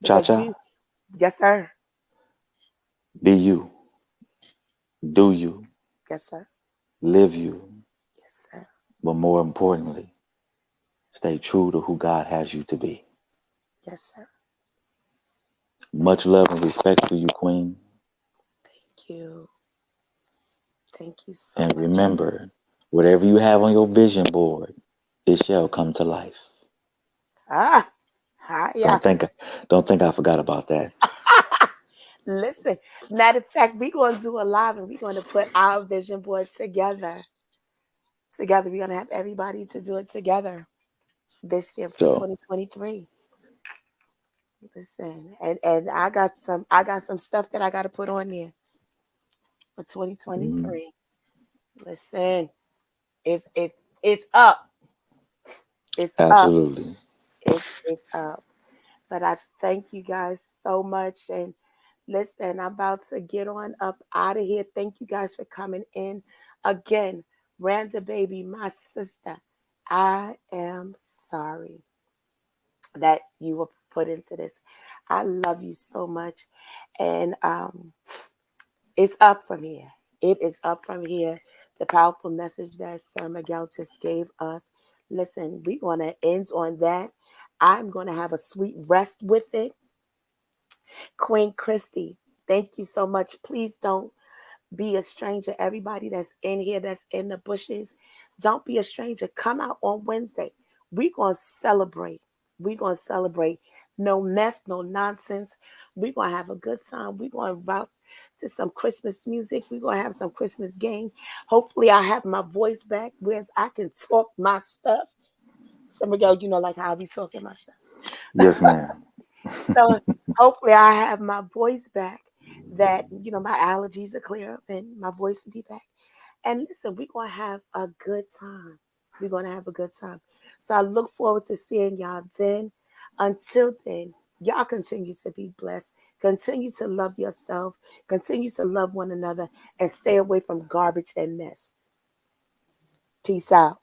Cha Because cha. yes, sir. Be you. Do you. Yes, sir. Live you. Yes, sir. But more importantly, stay true to who God has you to be. Yes, sir. Much love and respect for you, Queen. Thank you. Thank you so And much. remember, whatever you have on your vision board, it shall come to life. Ah, hiya. Don't think I forgot about that. Listen, matter of fact, we're going to do a live and we're going to put our vision board together. Together, we're going to have everybody to do it together this year for So 2023. Listen, and I got some stuff that I got to put on there for mm, 2023. Listen, it's up. It's up. absolutely. It's up. But I thank you guys so much. And listen, I'm about to get on up out of here. Thank you guys for coming in. Again, Randa Baby, my sister, I am sorry that you were put into this. I love you so much. And it's up from here. It is up from here. The powerful message that Sir Miguel just gave us. Listen, we're going to end on that. I'm going to have a sweet rest with it. Queen Christy, thank you so much. Please don't be a stranger. Everybody that's in here, that's in the bushes, don't be a stranger. Come out on Wednesday. We're going to celebrate. We're going to celebrate. No mess, no nonsense. We're going to have a good time. We're going to route to some Christmas music. We're going to have some Christmas game. Hopefully, I have my voice back, whereas I can talk my stuff. So, Miguel, you know, like how I be talking my stuff. Yes, ma'am. So hopefully I have my voice back, that my allergies are clear up and my voice will be back. And listen, we're gonna have a good time. We're gonna have a good time. So I look forward to seeing y'all then. Until then, y'all continue to be blessed. Continue to love yourself. Continue to love one another and stay away from garbage and mess. Peace out.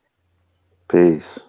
Peace.